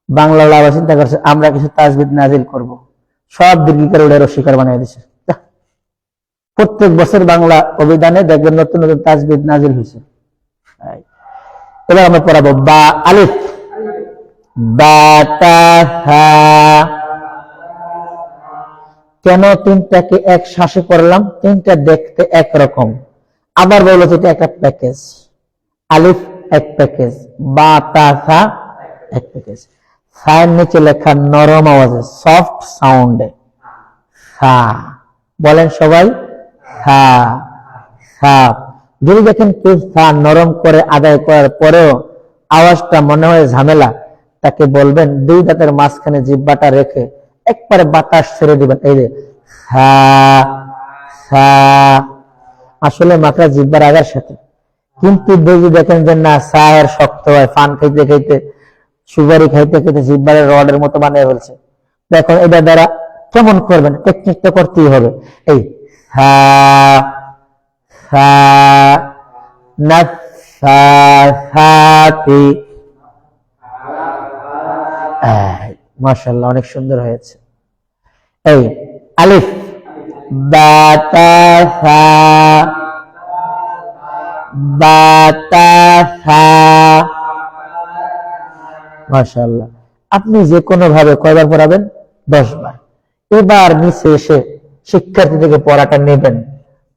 বাংলা আবার চিন্তা করছে আমরা কিছু তাজবিদ নাজিল করব, সব দীর্ঘিকার উড়ে রসিকার বানিয়ে দিছে। প্রত্যেক বছর বাংলা অভিধানে দেখবেন নতুন নতুন তাজবিদ নাজিল হয়েছে। এবার আমরা পড়াবো বা আলিফ বা তা সা। কেন তিনটাকে এক শ্বাসে পড়লাম? তিনটা দেখতে একরকম। আবার বললো যে এটা একটা প্যাকেজ। আলিফ এক প্যাকেজ, বা তা সা এক প্যাকেজ। সায়ের নিচে লেখা নরম আওয়াজে, সফট সাউন্ডে সা। বলেন সবাই সা। সা। যদি দেখেন কেউ সা নরম করে আদায় করার পরেও আওয়াজটা মনে হয় ঝামেলা, তাকে বলবেন দুই দাঁতের মাঝখানে জিহ্বাটা রেখে একবারে বাতাস ছেড়ে দিবেন। এই যে সা সা, আসলে মাত্রা জিহ্বার আগার সাথে। কিন্তু যদি দেখেন যে না, সা এর শক্ত হয়, ফান খাইতে খাইতে, সুপারি খাইতে খাইতে জিহ্বারের রডের মতো বানিয়ে ফেলছে, দেখুন এটা দ্বারা কেমন করবেন? টেকনিকটা করতেই হবে। এই সা সা না সা সাতি। মাশাআল্লাহ, অনেক সুন্দর হয়েছে। এই আলিফ বা তা সা বা তা সা। মাশাআল্লাহ, আপনি যে কোনো ভাবে কয়বার পড়াবেন? 10 বার। এবার নিচে এসে শিক্ষার্থীদেরকে পড়াটা নেবেন।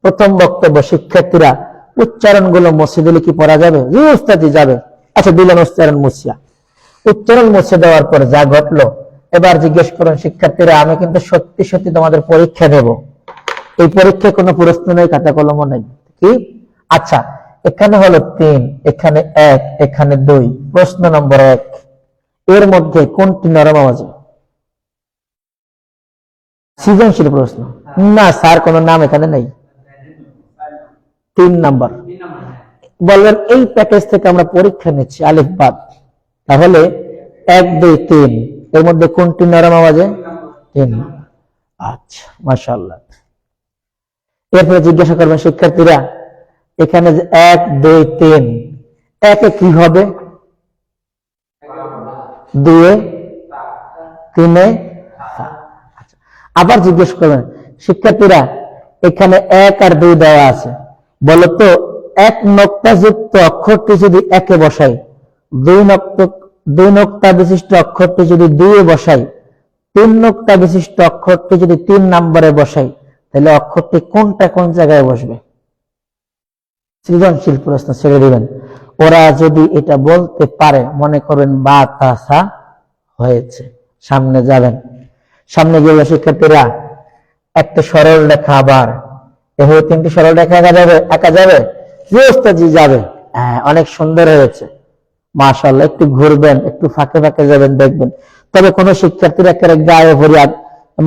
প্রথম বক্তব্য, শিক্ষার্থীরা উচ্চারণ গুলো মুছে দিলে কি পড়া যাবে? জি উস্তাদি যাবে। আচ্ছা, দিলেন উচ্চারণ মুছিয়া। উচ্চারণ মুছে দেওয়ার পর যা ঘটলো, এবার জিজ্ঞেস করুন শিক্ষার্থীরা, আমি কিন্তু সত্যি সত্যি তোমাদের পরীক্ষা দেব, এই পরীক্ষায় কোনো প্রশ্ন নেই, খাতা কলমও নেই। কি? আচ্ছা, এখানে হলো 3, এখানে 1, এখানে 2। প্রশ্ন নম্বর 1, এর মধ্যে কোনটি নরম আওয়াজে? সৃজনশীল প্রশ্ন না স্যার, কোন নাম এখানে নেই। 3 নাম্বার বলবেন এই প্যাকেজ থেকে আমরা পরীক্ষা নিচ্ছি আলিফ বাদ, তাহলে 1 2 3 এর মধ্যে কোনটি নরম আওয়াজে? 3। আচ্ছা, মাশাআল্লাহ। এরপরে জিজ্ঞাসা করবেন শিক্ষার্থীরা, এখানে 1 2 3, 1 এ কি হবে? 2 এ, 3 এ। আবার জিজ্ঞেস করবেন শিক্ষার্থীরা, এখানে 1 আর 2 দেওয়া আছে, বলতো 1 নক্তাযুক্ত অক্ষরটি যদি 1 এ বসাই, 2 2 নোক্তা বিশিষ্ট অক্ষরটি যদি 2 এ বসাই, 3 নোক্তা বিশিষ্ট অক্ষরটি যদি 3 নম্বরে বসাই, তাহলে অক্ষরটি কোনটা কোন জায়গায় বসবে? সৃজনশীল প্রশ্ন ছেড়ে দিবেন। ওরা যদি এটা বলতে পারে, মনে করবেন বাতাসা হয়েছে, সামনে যাবেন, সামনে গিয়ে শিক্ষার্থীরা একটা সরল রেখা, আবার এভাবে 3টি সরল রেখা একা যাবে, জি ওস্তাদজি যাবে, হ্যাঁ অনেক সুন্দর হয়েছে, মাশাআল্লাহ। একটু ঘুরবেন, একটু ফাঁকে ফাঁকে যাবেন, দেখবেন। তবে কোন শিক্ষার্থীর একেবারে গায়ে ভরি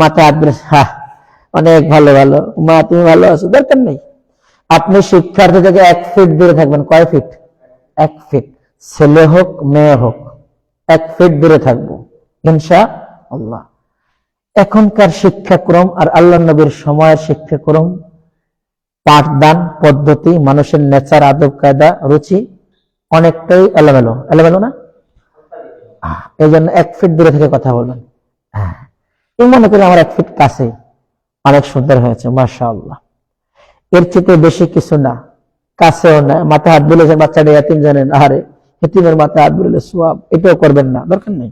মাথায় হাত দিলে, হ্যাঁ অনেক ভালো ভালো মা, তুমি ভালো আছো, দরকার নেই। আপনি শিক্ষার্থী থেকে 1 ফিট দূরে থাকবেন। কয় ফিট? 1 ফিট। ছেলে হোক মেয়ে হোক 1 ফিট দূরে থাকবো ইনশাআল্লাহ। এখনকার শিক্ষাক্রম আর আল্লাহ নবীর সময়ের শিক্ষাক্রম, পাঠদান পদ্ধতি, মানুষের নেচার, আদব কায়দা, রুচি অনেকটাই এলোমেলো। এলোমেলো না? এই জন্য 1 ফিট দূরে থেকে কথা বলবেন। এই মনে করি আমার 1 ফিট কাছে, অনেক সুন্দর হয়েছে মাশাআল্লাহ। এর চেয়ে বেশি কিছু না, কাছেও না। মাথা হাত বুলেছেন, বাচ্চাটা ইয়াতিম জানেন, আরে এতিমের মাথায় হাত বুলে সোয়াব, এটাও করবেন না, দরকার নেই।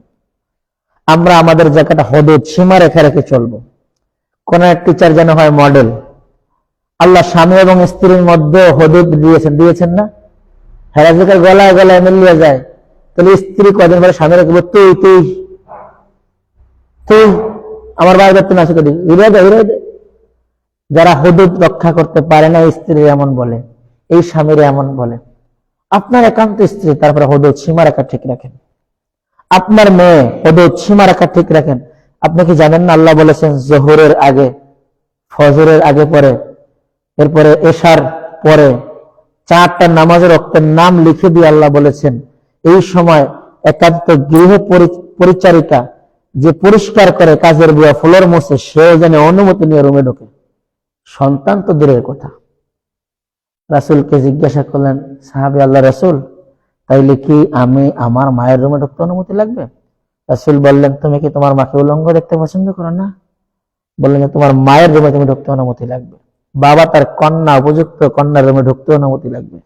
আমরা আমাদের জায়গাটা হদুদ, সীমা রেখা রেখে চলবো। কোন এক টিচার যেন হয় মডেল। আল্লাহ স্বামী এবং স্ত্রীর মধ্যে হদুদ দিয়েছেন না? হেরাজের গলায় গলায় মিলিয়ে যায়, তাহলে স্ত্রী কদিন পরে স্বামী রাখবো, তুই তুই তুই আমার বাইরে করতে না শিখে দিবি, হৃদয় দে। যারা হদুদ রক্ষা করতে পারে না, স্ত্রী এমন বলে, এই স্বামীর এমন বলে। আপনার একান্ত স্ত্রী, তারপরে হদুদ সীমা রেখা ঠিক রাখেন। আপনার মেয়ে, হদুদ সীমা রেখা ঠিক রাখেন। আপনি কি জানেন না আল্লাহ বলেছেন জোহরের আগে, ফজরের আগে পরে, এরপরে এশার পরে 4টা নামাজের ওয়াক্তের নাম লিখে দিয়ে আল্লাহ বলেছেন, এই সময় একান্ত গৃহ পরিচারিকা যে পরিষ্কার করে, কাজের বুয়া ফ্লোর মোছে, সেও যেন অনুমতি নিয়ে রুমে ঢোকে। সন্তান তো দূরের কথা। রাসূলকে জিজ্ঞাসা করলেন সাহাবী, আল্লাহ রাসূল, তাইলে কি আমি আমার মায়ের রুমে ঢুকতে অনুমতি লাগবে? রাসূল বললেন, তুমি কি তোমার মাকে উলঙ্গ দেখতে পছন্দ করো না? বললেন, তোমার মায়ের রুমে তুমি ঢুকতে অনুমতি লাগবে। বাবা তার কন্যা, উপযুক্ত কন্যার রুমে ঢুকতে অনুমতি লাগবে।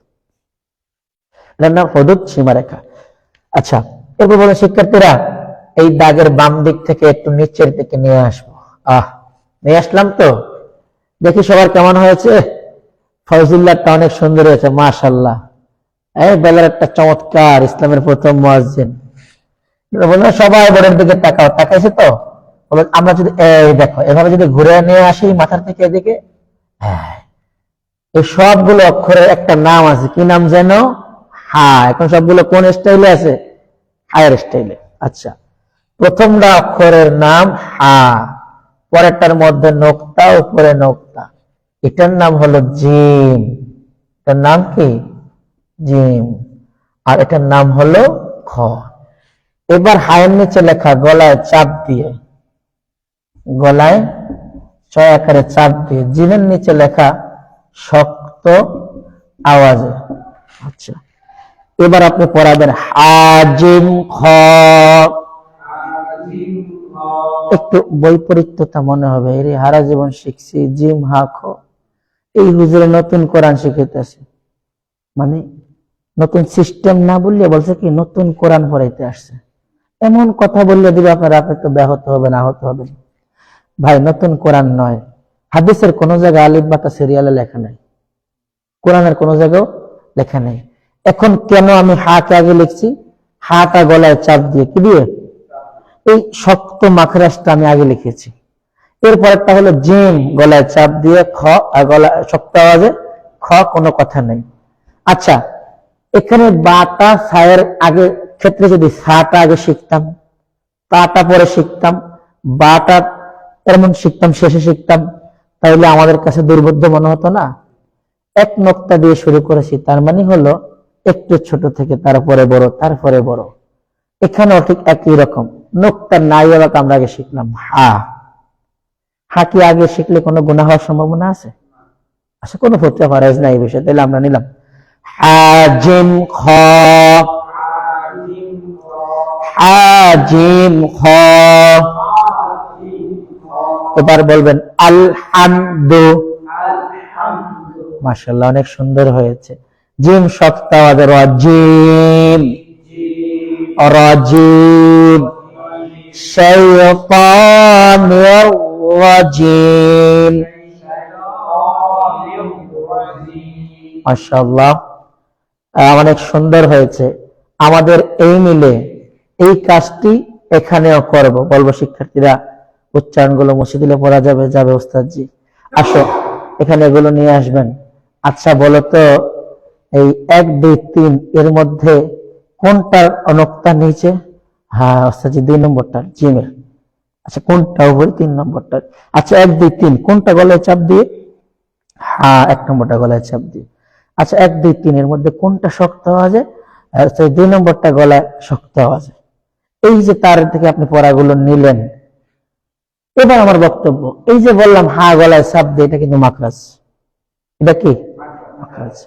এটার নাম হদুদ, সীমারেখা। আচ্ছা, এরপর বলেন শিক্ষার্থীরা, এই দাগের বাম দিক থেকে একটু নিচের দিকে নিয়ে আসবো। নিয়ে আসলাম তো, দেখি সবার কেমন হয়েছে। ফয়জুল্লাহটা অনেক সুন্দর হয়েছে মাশাআল্লাহ। এই বেলার একটা চমৎকার, ইসলামের প্রথম মুয়াজ্জিন। বললাম সবাই বোর্ডের দিকে তাকাও, তাকাইছে তো? বললাম আমরা যদি এই দেখো এভাবে যদি ঘুরে নিয়ে আসি মাথার থেকে এদিকে, এই সবগুলো অক্ষরের একটা নাম আছে, কি নাম যেন? হা। এখন সবগুলো কোন স্টাইলে আছে? হায়ার স্টাইলে। আচ্ছা, প্রথমটা অক্ষরের নাম হা, পরেরটার মধ্যে নোক্তা, উপরে নোক্তা, এটার নাম হলো জিম। এটার নাম কি? জিম। আর এটার নাম হলো খ। এবার হায়ের নিচে লেখা, গলায় চাপ দিয়ে, গলায় ছয় আকারে চাপ দিয়ে, জিমের নিচে লেখা শক্ত আওয়াজে। আচ্ছা, এবার আপনি পড়াবেন হাজিম খ। একটু বৈপরীত্যতা মনে হবে, এর হারা জীবন শিখছি জিম হা খ, এই হুজুরে নতুন কোরআন শিখাইতেছে, মানে নতুন সিস্টেম না বললে বলছে কি নতুন কোরআন পড়াইতে আসছে। এমন কথা বললে দিবে আপনারা, আপনি তো ব্যাহত হবেন, আহত হবেন। ভাই, নতুন কোরআন নয়। হাদিসের কোন জায়গায় আলিফ বাতা সিরিয়ালে লেখা নাই, কোরআনের কোন জায়গাও লেখা নেই। এখন কেন আমি হাকে আগে লিখছি? হাটা গলায় চাপ দিয়ে, কি দিয়ে? এই শক্ত মাখরাজটা আমি আগে লিখেছি। এরপরটা হলো জিম, গলায় চাপ দিয়ে খ, আর গলা শক্ত আওয়াজে খ, কোনো কথা নেই। আচ্ছা, এখানে বাটা সায়ের আগে ক্ষেত্রে যদি সাটা আগে শিখতাম, তাটা পরে শিখতাম, বাটা এমন শিখতাম, শেষে শিখতাম, তাহলে আমাদের কাছে দুর্বোধ্য মনে হতো না? 1 নোক্তা দিয়ে শুরু করেছি, তার মানে হলো একটু ছোট থেকে তারপরে বড়, তারপরে বড়। এখানেও ঠিক একই রকম, নোক্তা নাই আবার আমরা আগে শিখলাম হা। হা কি আগে শিখলে কোনো গুনাহ হওয়ার সম্ভাবনা আছে? আচ্ছা, কোনো ফতোয়া ফারাজ নাই এই বিষয়ে, তাহলে আমরা নিলাম হাজিম খ, হাজিম খ। এবার বলবেন আলহামদু। মাশাআল্লাহ, অনেক সুন্দর হয়েছে। জিম শক্ত আওয়াজে, জিম রাজিম শাইতানির রাজিম। মাশাআল্লাহ, অনেক সুন্দর হয়েছে। আমাদের এই মিলে এই কাজটি এখানেও করব। বলবো শিক্ষার্থীরা উচ্চারণগুলো মুছে দিলে পড়া যাবে। যাবে ওস্তাদজি, আসো এখানে এগুলো নিয়ে আসবেন। আচ্ছা বলো তো, এই 1 2 3 এর মধ্যে কোনটার অনক্তা নিচে? হ্যাঁ ওস্তাদজি 2 নম্বরটার, জিমের। আচ্ছা কোনটা উপরে? 3 নম্বরটার। আচ্ছা 1 2 3 কোনটা গলায় চাপ দিয়ে? হ্যাঁ 1 নম্বরটা গলায় চাপ দিয়ে। আচ্ছা 1 2 3 এর মধ্যে কোনটা শক্ত আওয়াজে? আর 2 নম্বরটা গলায় শক্ত আওয়াজে। এই যে তার থেকে আপনি পড়াগুলো নিলেন। এবার আমার বক্তব্য, এই যে বললাম হা গলায় চাপ দিয়ে, এটা কিন্তু মাখরাজ। এটা কি মাখরাজ?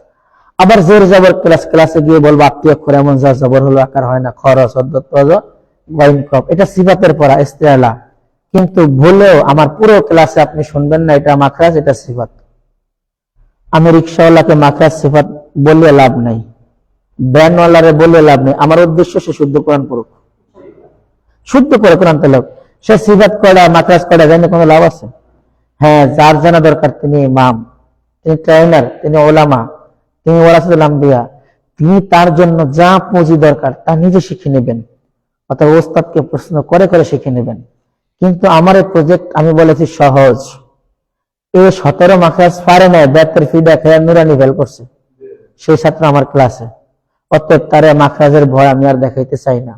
আবার জোর জবর ক্লাসে গিয়ে বলবো আত্মীয় অক্ষর এমন যা জবর হলো আকার হয় না, খরচ ওয়াইন কপ, এটা সিফাতের পড়া ইস্তেআলা। কিন্তু ভুলেও আমার পুরো ক্লাসে আপনি শুনবেন না এটা মাখরাজ, এটা সিফাত। আমি রিকশাওয়ালাকে মাখরাজ সিফাত বলে লাভ নাই, ব্যানওয়ালারে বলে লাভ নেই। আমার উদ্দেশ্য সে শুদ্ধ কোরআন পড়ুক, শুদ্ধ করে কোরআন তেলাওয়াত। সে সিফাত করা মাখরাজ করা জানে কোনো লাভ আছে? হ্যাঁ, যার জানা দরকার তিনি ইমাম, তিনি ট্রেনার, তিনি ওলামা, তিনি ওয়ারাসাতুল আম্বিয়া, তিনি তার জন্য যা পুঁজি দরকার তা নিজে শিখে নেবেন, অথবা ওস্তাদকে প্রশ্ন করে করে শিখে নেবেন। কিন্তু আমার এই প্রজেক্ট আমি বলেছি সহজ। এ 17 মাখরাজ পারে না, ব্যাতের ফিডা খেয়ে নুরানি ফেল করছে সেই ছাত্র আমার ক্লাসে। অতএব তারে মাখরাজের ভয় আমি আর দেখাইতে চাই না।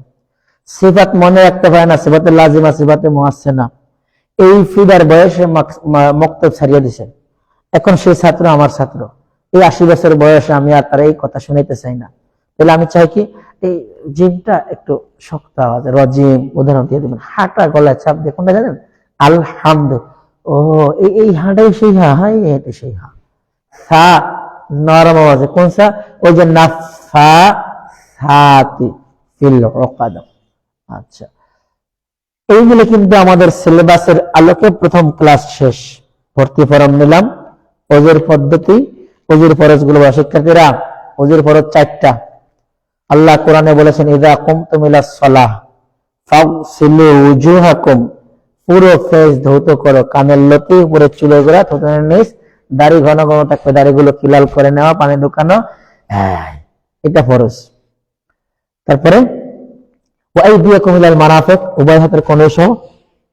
সিফাত মনে রাখতে পারে না, সিফাতে লাজিমা, সিফাতে মুহাসসিনা, এই ফিডার বয়সে মক্তব ছাড়িয়ে দিছে। এখন সেই ছাত্র আমার ছাত্র, এই 80 বছর বয়সে আমি আর তার এই কথা শুনাইতে চাই না। তাহলে আমি চাই কি এই জিমটা একটু শক্ত আওয়াজ, রজিম উদাহরণ দিয়ে দেবেন। হাঁটা গলায় চাপ দিয়ে কোনটা জানেন? আলহামদ। ও এই হাঁটাই সেই হা, হাই এটা সেই হা। সা নরম আওয়াজে, কোন সা? ওই যে নাফা সাতি ফিল উকাদ। আচ্ছা, এইগুলো কিন্তু আমাদের সিলেবাসের আলোকে প্রথম ক্লাস শেষ। ভর্তি ফরম নিলাম, ওজের পদ্ধতি, ওজের ফরজগুলো। শিক্ষার্থীরা ওজের ফরজ 4টা। আল্লাহ কোরআনে বলেছেন ইযা কুমতুম ইলাস সালাহ ফাগসিলু উজুহাকুম, পুরো ফেস ধৌত করো, কানের লতি, উপরে চুলের গোড়া, থুতনির নিচ, দাড়ি ঘন ঘন থাকবে, দাড়িগুলো কিলাল করে নেওয়া, পানি ঢুকানো, এটা ফরজ। তারপরে ওয়াইদিয়াকুম ইলাল মারাফিক, উভয় হাতের কোণে সহ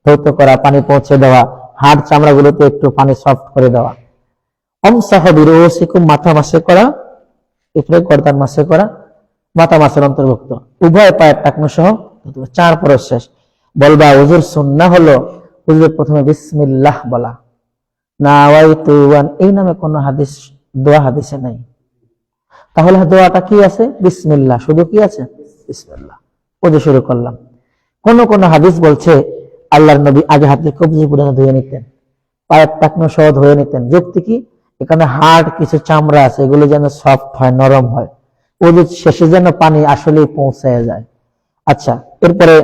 ধৌত করা, পানি পৌঁছে দেওয়া, হাড় চামড়াগুলোতে একটু পানি সফট করে দেওয়া। আমসাহু বিরুসিকুম, মাথা মাসে করা, উপরে গর্দান মাসে করা, মাথা মাসের অন্তর্ভুক্ত, উভয় পায়ের টাকনো সহ 4 ফরজ শেষ। বলবা ওযুর সুন্নাহ হলো ওযুর প্রথমে বিসমিল্লাহ বলা। নাওয়াইতু ওয়ান, এই নামে কোনো হাদিস, দোয়া হাদিসে নাই। তাহলে দোয়াটা কি আছে? বিসমিল্লাহ, শুধু কি আছে? বিসমিল্লাহ। ওযু শুরু করলাম। কোন কোন হাদিস বলছে আল্লাহর নবী আগে হাতে কবজি পর্যন্ত ধুয়ে নিতেন, পায়ের টাকনো সহ ধুয়ে নিতেন। যুক্তি কি? এখানে হাড় কিছু চামড়া আছে, এগুলো যেন সফট হয়, নরম হয়, ওযু শেষে যেন পানি আসলেই পৌঁছায় যায়। আচ্ছা, এরপরে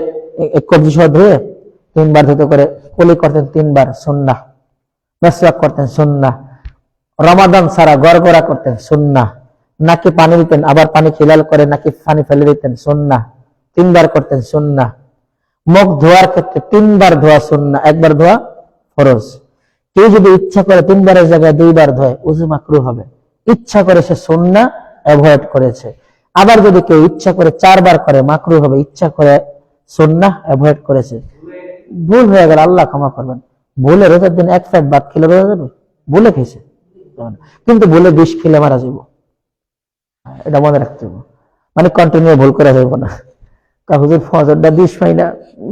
কবজি সহ ধুয়ে 3 বার ধুতে করে কুলি করতেন 3 বার, সুন্নাহ। মেসওয়াক করতেন, সুন্নাহ। রমাদান সারা গড়গড়া করতেন, সুন্নাহ। নাকি পানি দিতেন, আবার পানি খিলাল করে নাকি পানি ফেলে দিতেন, সুন্নাহ। 3 বার করতেন, সুন্নাহ। মুখ ধোয়ার ক্ষেত্রে 3 বার ধোয়া সুন্নাহ, 1 বার ধোয়া ফরজ। কেউ যদি ইচ্ছা করে 3 বারের জায়গায় 2 বার ধোয়, ওযু মাকরুহ হবে। ইচ্ছা করে সে সুন্নাহ অ্যাভয়েড করেছে। আবার যদি কেউ ইচ্ছা করে 4 বার করে, মাকরুহ হবে। ইচ্ছা করে সুন্নাহ অ্যাভয়েড করেছে। ভুল হয়ে গেল, আল্লাহ ক্ষমা করবেন। ভুলে রোজার দিন 1 প্লেট ভাত খেলে রোজা যাবে? ভুলে খেয়েছে, কিন্তু ভুলে বিষ খেলে মারা যাব, এটা মনে রাখতে হবে। মানে কন্টিনিউ ভুল করে যাইব না। হুজুর ফজরটা 20 পাই না,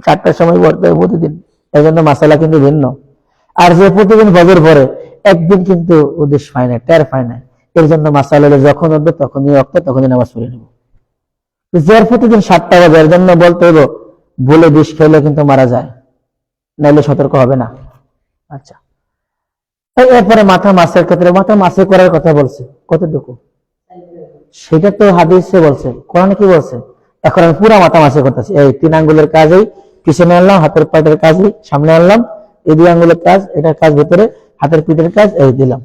4টার সময় পড়তে হবে প্রতিদিন, এই জন্য মাসালা কিন্তু ভিন্ন। আর যে প্রতিদিন ফজর পড়ে, একদিন কিন্তু উদ্দেশ্য পায় না, টের পায় না। এর জন্য মাসালা হলে যখন হবে তখনই ওয়াক্তে, তখনই নামাজ পড়ে নেব। যার প্রতিদিন 7টা বাজে, এর জন্য বলতে হইব ভুলে বিষ খেলে কিন্তু মারা যায়, নাইলে সতর্ক হবে না। আচ্ছা, এরপরে মাথা মাসের ক্ষেত্রে, মাথা মাসে করার কথা বলছে কতটুকু, সেটা তো হাদিসে বলছে, কোরআনে কি বলছে? এখন আমি পুরা মাথা মাসে করতেছি। এই 3 আঙ্গুলের কাজই পিছনে আনলাম, হাতের পাটের কাজই সামনে আনলাম, এই 2 আঙ্গুলের কাজ, এটার কাজ ভিতরে, হাতের পিঠের কাজ এই দিলাম।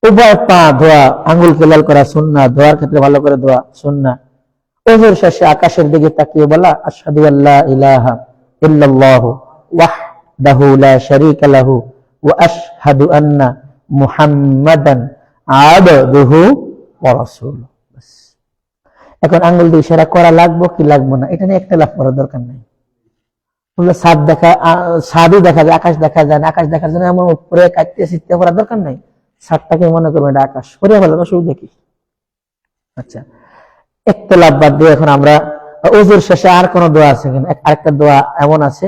উভয় পা ধোয়া, আঙ্গুল লাল করা সুন্নাহ, ধোয়ার ক্ষেত্রে ভালো করে ধোয়া সুন্নাহ। ওযুর শেষে আকাশের দিকে তাকিয়ে বলা আশহাদু আল্লা ইলাহা ইল্লাল্লাহু ওয়াহদাহু লা শারীকা লাহু ওয়া আশহাদু আন্না মুহাম্মাদান আবদুহু ওয়া রাসূলুহু। এখন আঙ্গুল দিয়ে ইশারা করা লাগবে কি লাগবে না এটা নিয়ে একটা লাভ করার দরকার নেই। বলে ছাদই দেখা যায়, আকাশ দেখা যায় না, আকাশ দেখার জন্য এমন উপরে কাটতে শিখতে করার দরকার নেই। ছাদটাকে মনে করবে এটা আকাশ, সরিয়ে ফেলার অসুবিধা কি? আচ্ছা, একটা লাভ বাদ দিয়ে এখন আমরা ওযুর শেষে আর কোন দোয়া আছে কিনা? আরেকটা দোয়া এমন আছে,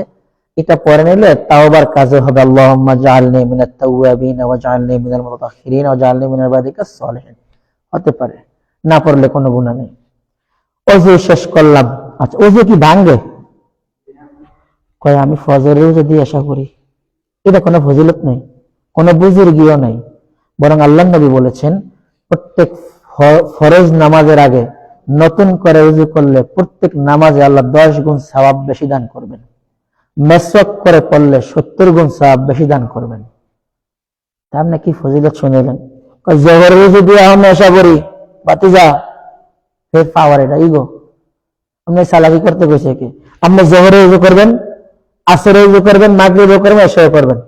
এটা পড়ে নিলে তাওবার কাজে হবে। আল্লাহুম্মা জাআলনি মিনাত তাওয়াবিন ওয়া জাআলনি মিনাল মুতাতাহহিরিন ওয়া জাআলনি মিনাল ইবাদিকাস সালিহিন। হতে পারে, না পড়লে কোনো গুনাহ নেই। ওযু শেষ করলাম। আচ্ছা, ওযু কি ভাঙে? কয় আমি ফজরের ওযু দিয়ে আশা করি, এটা কোনো ফজিলত নেই, কোনো বুজুর্গিও নেই। বরং আল্লাহর নবী বলেছেন প্রত্যেক ফরজ নামাজের আগে নতুন করে ওযু করলে প্রত্যেক নামাজে আল্লাহ 10 গুণ সওয়াব বেশি দান করবেন। মেসওয়াক করে পড়লে 70 গুণ সওয়াব বেশি দান করবেন। তা আপনি কি ফজিলত শুনলেন? জোহরের ওযু দিয়ে আমি আশা করি বাতিজা ফের পাওয়ার এটা ইগো। আপনি সালাকি করতে কইছে কি? আপনি জোহরে ওযু করবেন, আসরে ওযু করবেন, মাগরিবে করবেন, এশাও করবেন,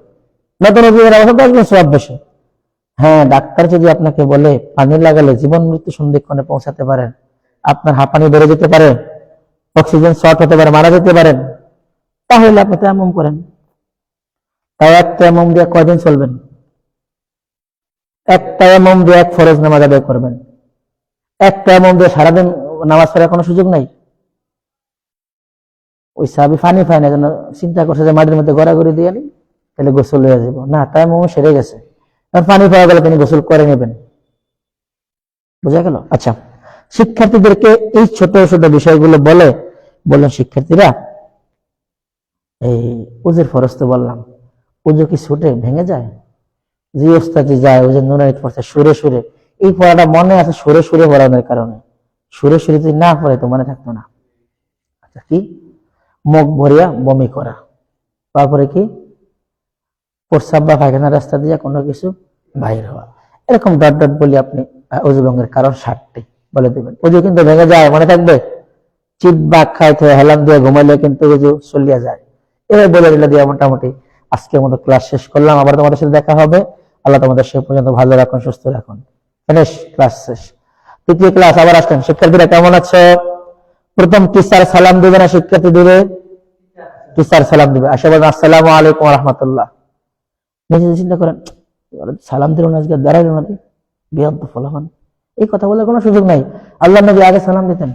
নতুন ওযু করার অবস্থা 10 গুণ সওয়াব বেশি। হ্যাঁ, ডাক্তার যদি আপনাকে বলে পানি লাগালে জীবন মৃত্যু সন্ধিক্ষণে পৌঁছাতে পারেন, আপনার হাঁপানি বেড়ে যেতে পারে, অক্সিজেন শর্ট হতে পারে, মারা যেতে পারেন, তাহলে আপনি তায়াম্মুম করেন। তাও এক তায়াম্মুম দিয়ে কয়দিন চলবেন? এক তায়াম্মুম দিয়ে এক ফরজ নামাজ আদায় করবেন। এক তায়াম্মুম দিয়ে সারাদিন নামাজ পড়ার কোনো সুযোগ নাই। ওই সাহাবী পানি পায় না, জন্য চিন্তা করছে যে মাটির মধ্যে গড়াগড়ি দিয়ে নি, তাহলে গোসল হয়ে যাব। না, তায়াম্মুম সেরে গেছে, পানি পাওয়া গেলে তিনি গোসল করে নেবেন। বুঝা গেল? আচ্ছা, শিক্ষার্থীদেরকে এই ছোট ছোট বিষয়গুলো বলেন শিক্ষার্থীরা, এই ওযুর ফরজ তো বললাম, ওযু কি ছুটে ভেঙে যায়? জি ওস্তাদ যায়, ওই যে নুরানি পড়ছে সুরে সুরে, এই পড়াটা মনে আছে সুরে সুরে পড়ানোর কারণে। সুরে সুরে যদি না পড়ে তো মনে থাকতো না। আচ্ছা, কি? মুখ ভরিয়া বমি করা, তারপরে কি প্রস্রাব বা পায়খানা রাস্তা দিয়ে কোনো কিছু বাইর হওয়া, এরকম ডট ডট বলি আপনি ওযু ভঙ্গের কারণ 60টি বলে দেবেন। ওযু কিন্তু ভেঙে যায়, মনে থাকবে। চিত বাঘ খাইতে হেলান দিয়ে ঘুমাইলে কিন্তু ওযু চলিয়া যায়। এবার বলে দিলে দিয়ে মোটামুটি আজকের মতো ক্লাস শেষ করলাম। আবার তোমাদের সাথে দেখা হবে। আল্লাহ তোমাদের সে পর্যন্ত ভালো রাখুন, সুস্থ রাখুন। ফিনিশ, ক্লাস শেষ। তৃতীয় ক্লাস আবার আসলেন। শিক্ষার্থীরা কেমন আছে? প্রথম টিচার সালাম দিবে না শিক্ষার্থী দিবে? টিচার সালাম দিবে। আসে বলেন আসসালামু আলাইকুম ওয়া রাহমাতুল্লাহ। নিজে চিন্তা করেন, সালাম দিল না, আজকে দাঁড়াইল না, বিয়াদ্দ ফলাফল। এই কথা বলার কোনো সুযোগ নাই। আল্লাহর নবী আগে সালাম দিতেন।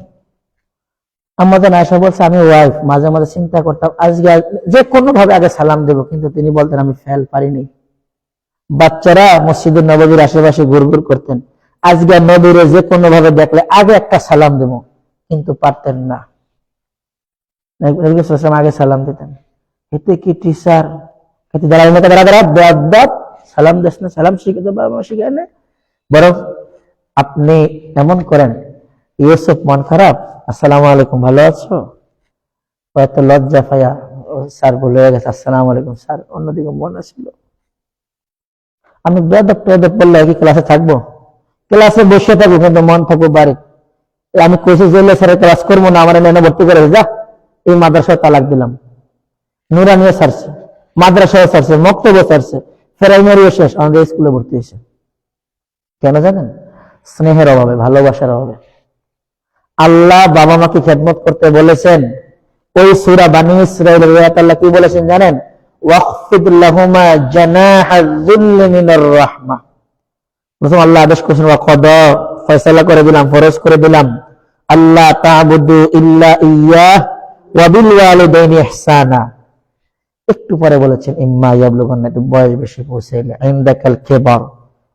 আমাদের আয়েশা বলছে আমি ওয়াইফ মাঝে মাঝে চিন্তা করতাম আজকে যে কোনো ভাবে আগে সালাম দেব, কিন্তু তিনি বলতেন আমি ফেল পারিনি। বাচ্চারা মসজিদুন নববীর আশেপাশে ঘুরঘুর করতেন, আজকে নবীরে যে কোনো ভাবে দেখলে আগে একটা সালাম দেব, কিন্তু পারতেন না। আগে সালাম দিতেন। এতে কি টিচার সালাম দেশ না, সালাম শিখে শিখায় না। বরং আপনি এমন করেন, ইউসুফ মন খারাপ, আসসালামু আলাইকুম, ভালো আছো? হয়তো লজ্জা পাইয়া স্যার বলে গেছে আসসালামু আলাইকুম স্যার, অন্যদিকে মন ছিল। আমি বেদব বললে কি ক্লাসে থাকবো? ক্লাসে বসে থাকবো, কিন্তু মন থাকবো বাড়ি। আমি কইছি যে স্যারের ক্লাস করবো না, আমার এনে ভর্তি করে যা। এই মাদ্রাসায় তালাক দিলাম, নুরানিও ছাড়ছে, মাদ্রাসাও ছাড়ছে, মক্তবও ছাড়ছে, প্রাইমারিও শেষ, আমাদের স্কুলে ভর্তি হয়েছে। কেন জানেন? স্নেহের অভাবে, ভালোবাসার অভাবে। আল্লাহ বাবা মাকে খেদমত করতে বলেছেন। ওই সূরা বানী ইসরাঈলের আয়াত আল্লাহ কি বলেছেন জানেন? ওয়াখফিদ লাহুমা জানাহায যুল্লি মিনার রাহমাহ। প্রথম আল্লাহ আদেশ করেছেন ওয়াকদা, ফয়সালা করে দিলাম, ফরজ করে দিলাম, আল্লাহ তা'বুদু ইল্লা ইয়্যাহ ওয়া বিল ওয়ালিদাইনি ইহসানা। একটু পরে বলেছেন ইম্মা ইয়াবলুগান্না, একটু বয়স বেশি পৌঁছাইলে, ইনদাকাল কিবার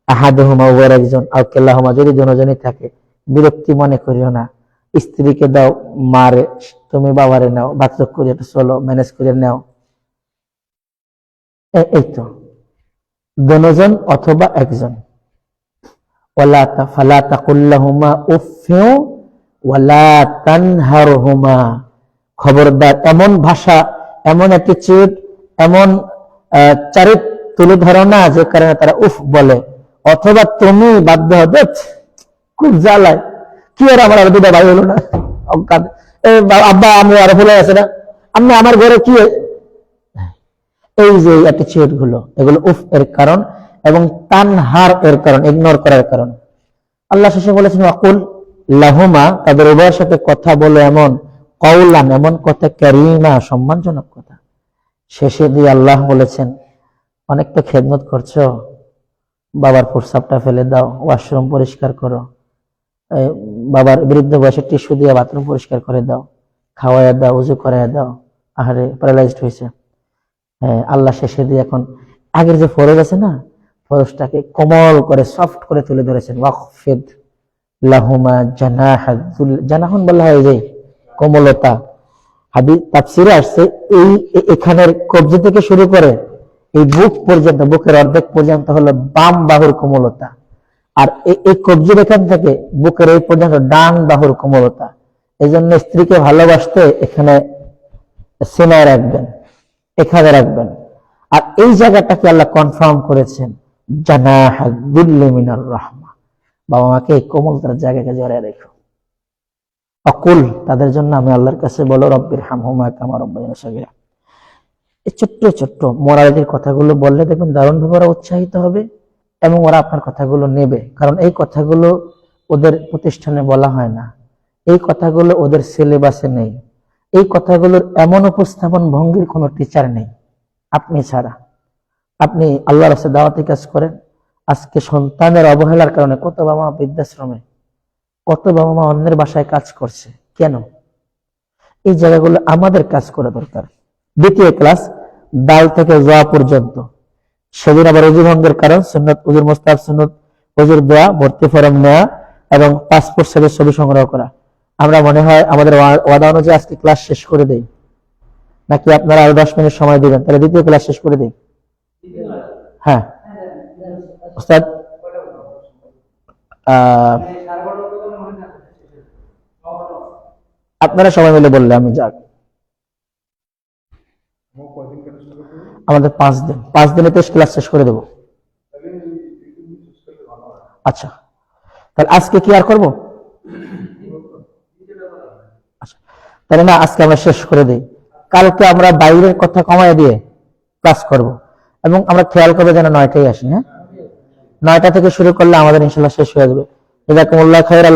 আহাদুহুমা ওয়া রাজুন আও কিলাহুমা, যদি দুজনই থাকে বিরক্তি মনে করিও না। স্ত্রীকে দাও মারে, তুমি বাবারে নাও, বাচ্চা করে চলো, ম্যানেজ করে নাও। এই তো দুজন অথবা একজন। ওয়ালা ফালা তাকুল লাহুমা উফফিউ ওয়ালা তানহারহুমা, খবরদার এমন ভাষা, এমন অ্যাটিটিউড, এমন চরিত্র তুলে ধরো না যে কারণে তারা উফ বলে, অথবা তুমি বাধ্য হতে খুব জ্বালায় কি আর আমার আর দুটা ভাই হলো না, আব্বা আমি আরো ভুলে গেছে না, আমি আমার ঘরে কি, এই যে অ্যাটিচিউড গুলো, এগুলো উফ এর কারণ এবং তানহার এর কারণ, ইগনোর করার কারণ। আল্লাহ শেষে বলেছেন ওয়াকুল লাহুমা, তাদের উভয়ের সাথে কথা বলে এমন কওলান, এমন কথা, কারীমা, সম্মানজনক কথা। শেষে দিয়ে আল্লাহ বলেছেন অনেক তো খেদমত করছো, বাবার প্রস্রাবটা ফেলে দাও, ওয়াশরুম পরিষ্কার করো, বাবার বৃদ্ধ বয়সে টিস্যু দিয়ে বাথরুম পরিষ্কার করে দাও, খাওয়াইয়া দাও, উজু করাইয়া দাও, আহারে প্যারালাইজড হয়েছে। হ্যাঁ, আল্লাহ শেষে দিয়ে এখন আগের যে ফরজ আছে না, ফরজটাকে কোমল করে সফট করে তুলে ধরেছেন। ওয়াখফিদ লাহুমা জানাহুল, জানাহুন বলা হয় যে কোমলতা। হাদিস তাফসিরে আসছে এই এখানের কবজি থেকে শুরু করে এই বুক পর্যন্ত, বুকের অর্ধেক পর্যন্ত হলো বাম বাহুর কোমলতা, আর এই কবজির এখান থেকে বুকের এই পর্যন্ত ডান বাহুর কোমলতা। এই জন্য স্ত্রীকে ভালোবাসতে এখানে সিনায় রাখবেন, এখানে রাখবেন। আর এই জায়গাটাকে আল্লাহ কনফার্ম করেছেন জানাহুল মিনার রাহমা, বাবা মাকে এই কোমলতার জায়গাকে জড়িয়ে রেখো। অকুল, তাদের জন্য আমি আল্লাহর কাছে বলো রব্বির হামহুমা কামা রাব্বায়ানি সগীরা। এই ছোট্ট ছোট্ট মোরালিটির কথাগুলো বললে দেখবেন দারুণভাবে ওরা উৎসাহিত হবে এবং ওরা আপনার কথাগুলো নেবে। কারণ এই কথাগুলো ওদের প্রতিষ্ঠানে বলা হয় না, এই কথাগুলো ওদের সিলেবাসে নেই, এই কথাগুলোর এমন উপস্থাপন ভঙ্গির কোনো টিচার নেই আপনি ছাড়া। আপনি আল্লাহর রাস্তায় দাওয়াতি কাজ করেন, আজকে সন্তানের অবহেলার কারণে কত বাবা মা বৃদ্ধাশ্রমে, কত বাবা মা অন্যের বাসায় কাজ করছে। কেন? এই জায়গাগুলো আমাদের কাজ করা দরকার। দ্বিতীয় ক্লাস, দাল থেকে জোয়া পর্যন্ত। সেদিন আবার ওযু ভঙ্গের কারণ, সুন্নত ওযুর মুস্তাহাব, সুন্নত ওযুর দোয়া, ভর্তি ফরম নেওয়া এবং পাসপোর্ট সাইজের ছবি সংগ্রহ করা। আমরা মনে হয় আমাদের ওয়াদা অনুযায়ী আজকে ক্লাস শেষ করে দেই, নাকি আপনারা আরো 10 মিনিট সময় দিবেন? তাহলে দ্বিতীয় ক্লাস শেষ করে দেই। হ্যাঁ উস্তাদ, আপনারা সবাই মিলে বললে আমি যাক। আমাদের 5 দিন, 5 দিনে 23 ক্লাস শেষ করে দেব। আচ্ছা, তাহলে আজকে কি আর করবো? আচ্ছা, তাহলে না, আজকে আমরা শেষ করে দিই। কালকে আমরা বাইরের কথা কমায় দিয়ে ক্লাস করব এবং আমরা খেয়াল করবো যেন 9টায় আসি। হ্যাঁ, 9টা থেকে শুরু করলে আমাদের ইনশাল্লাহ শেষ হয়ে যাবে। জাযাকুমুল্লাহ খাইর।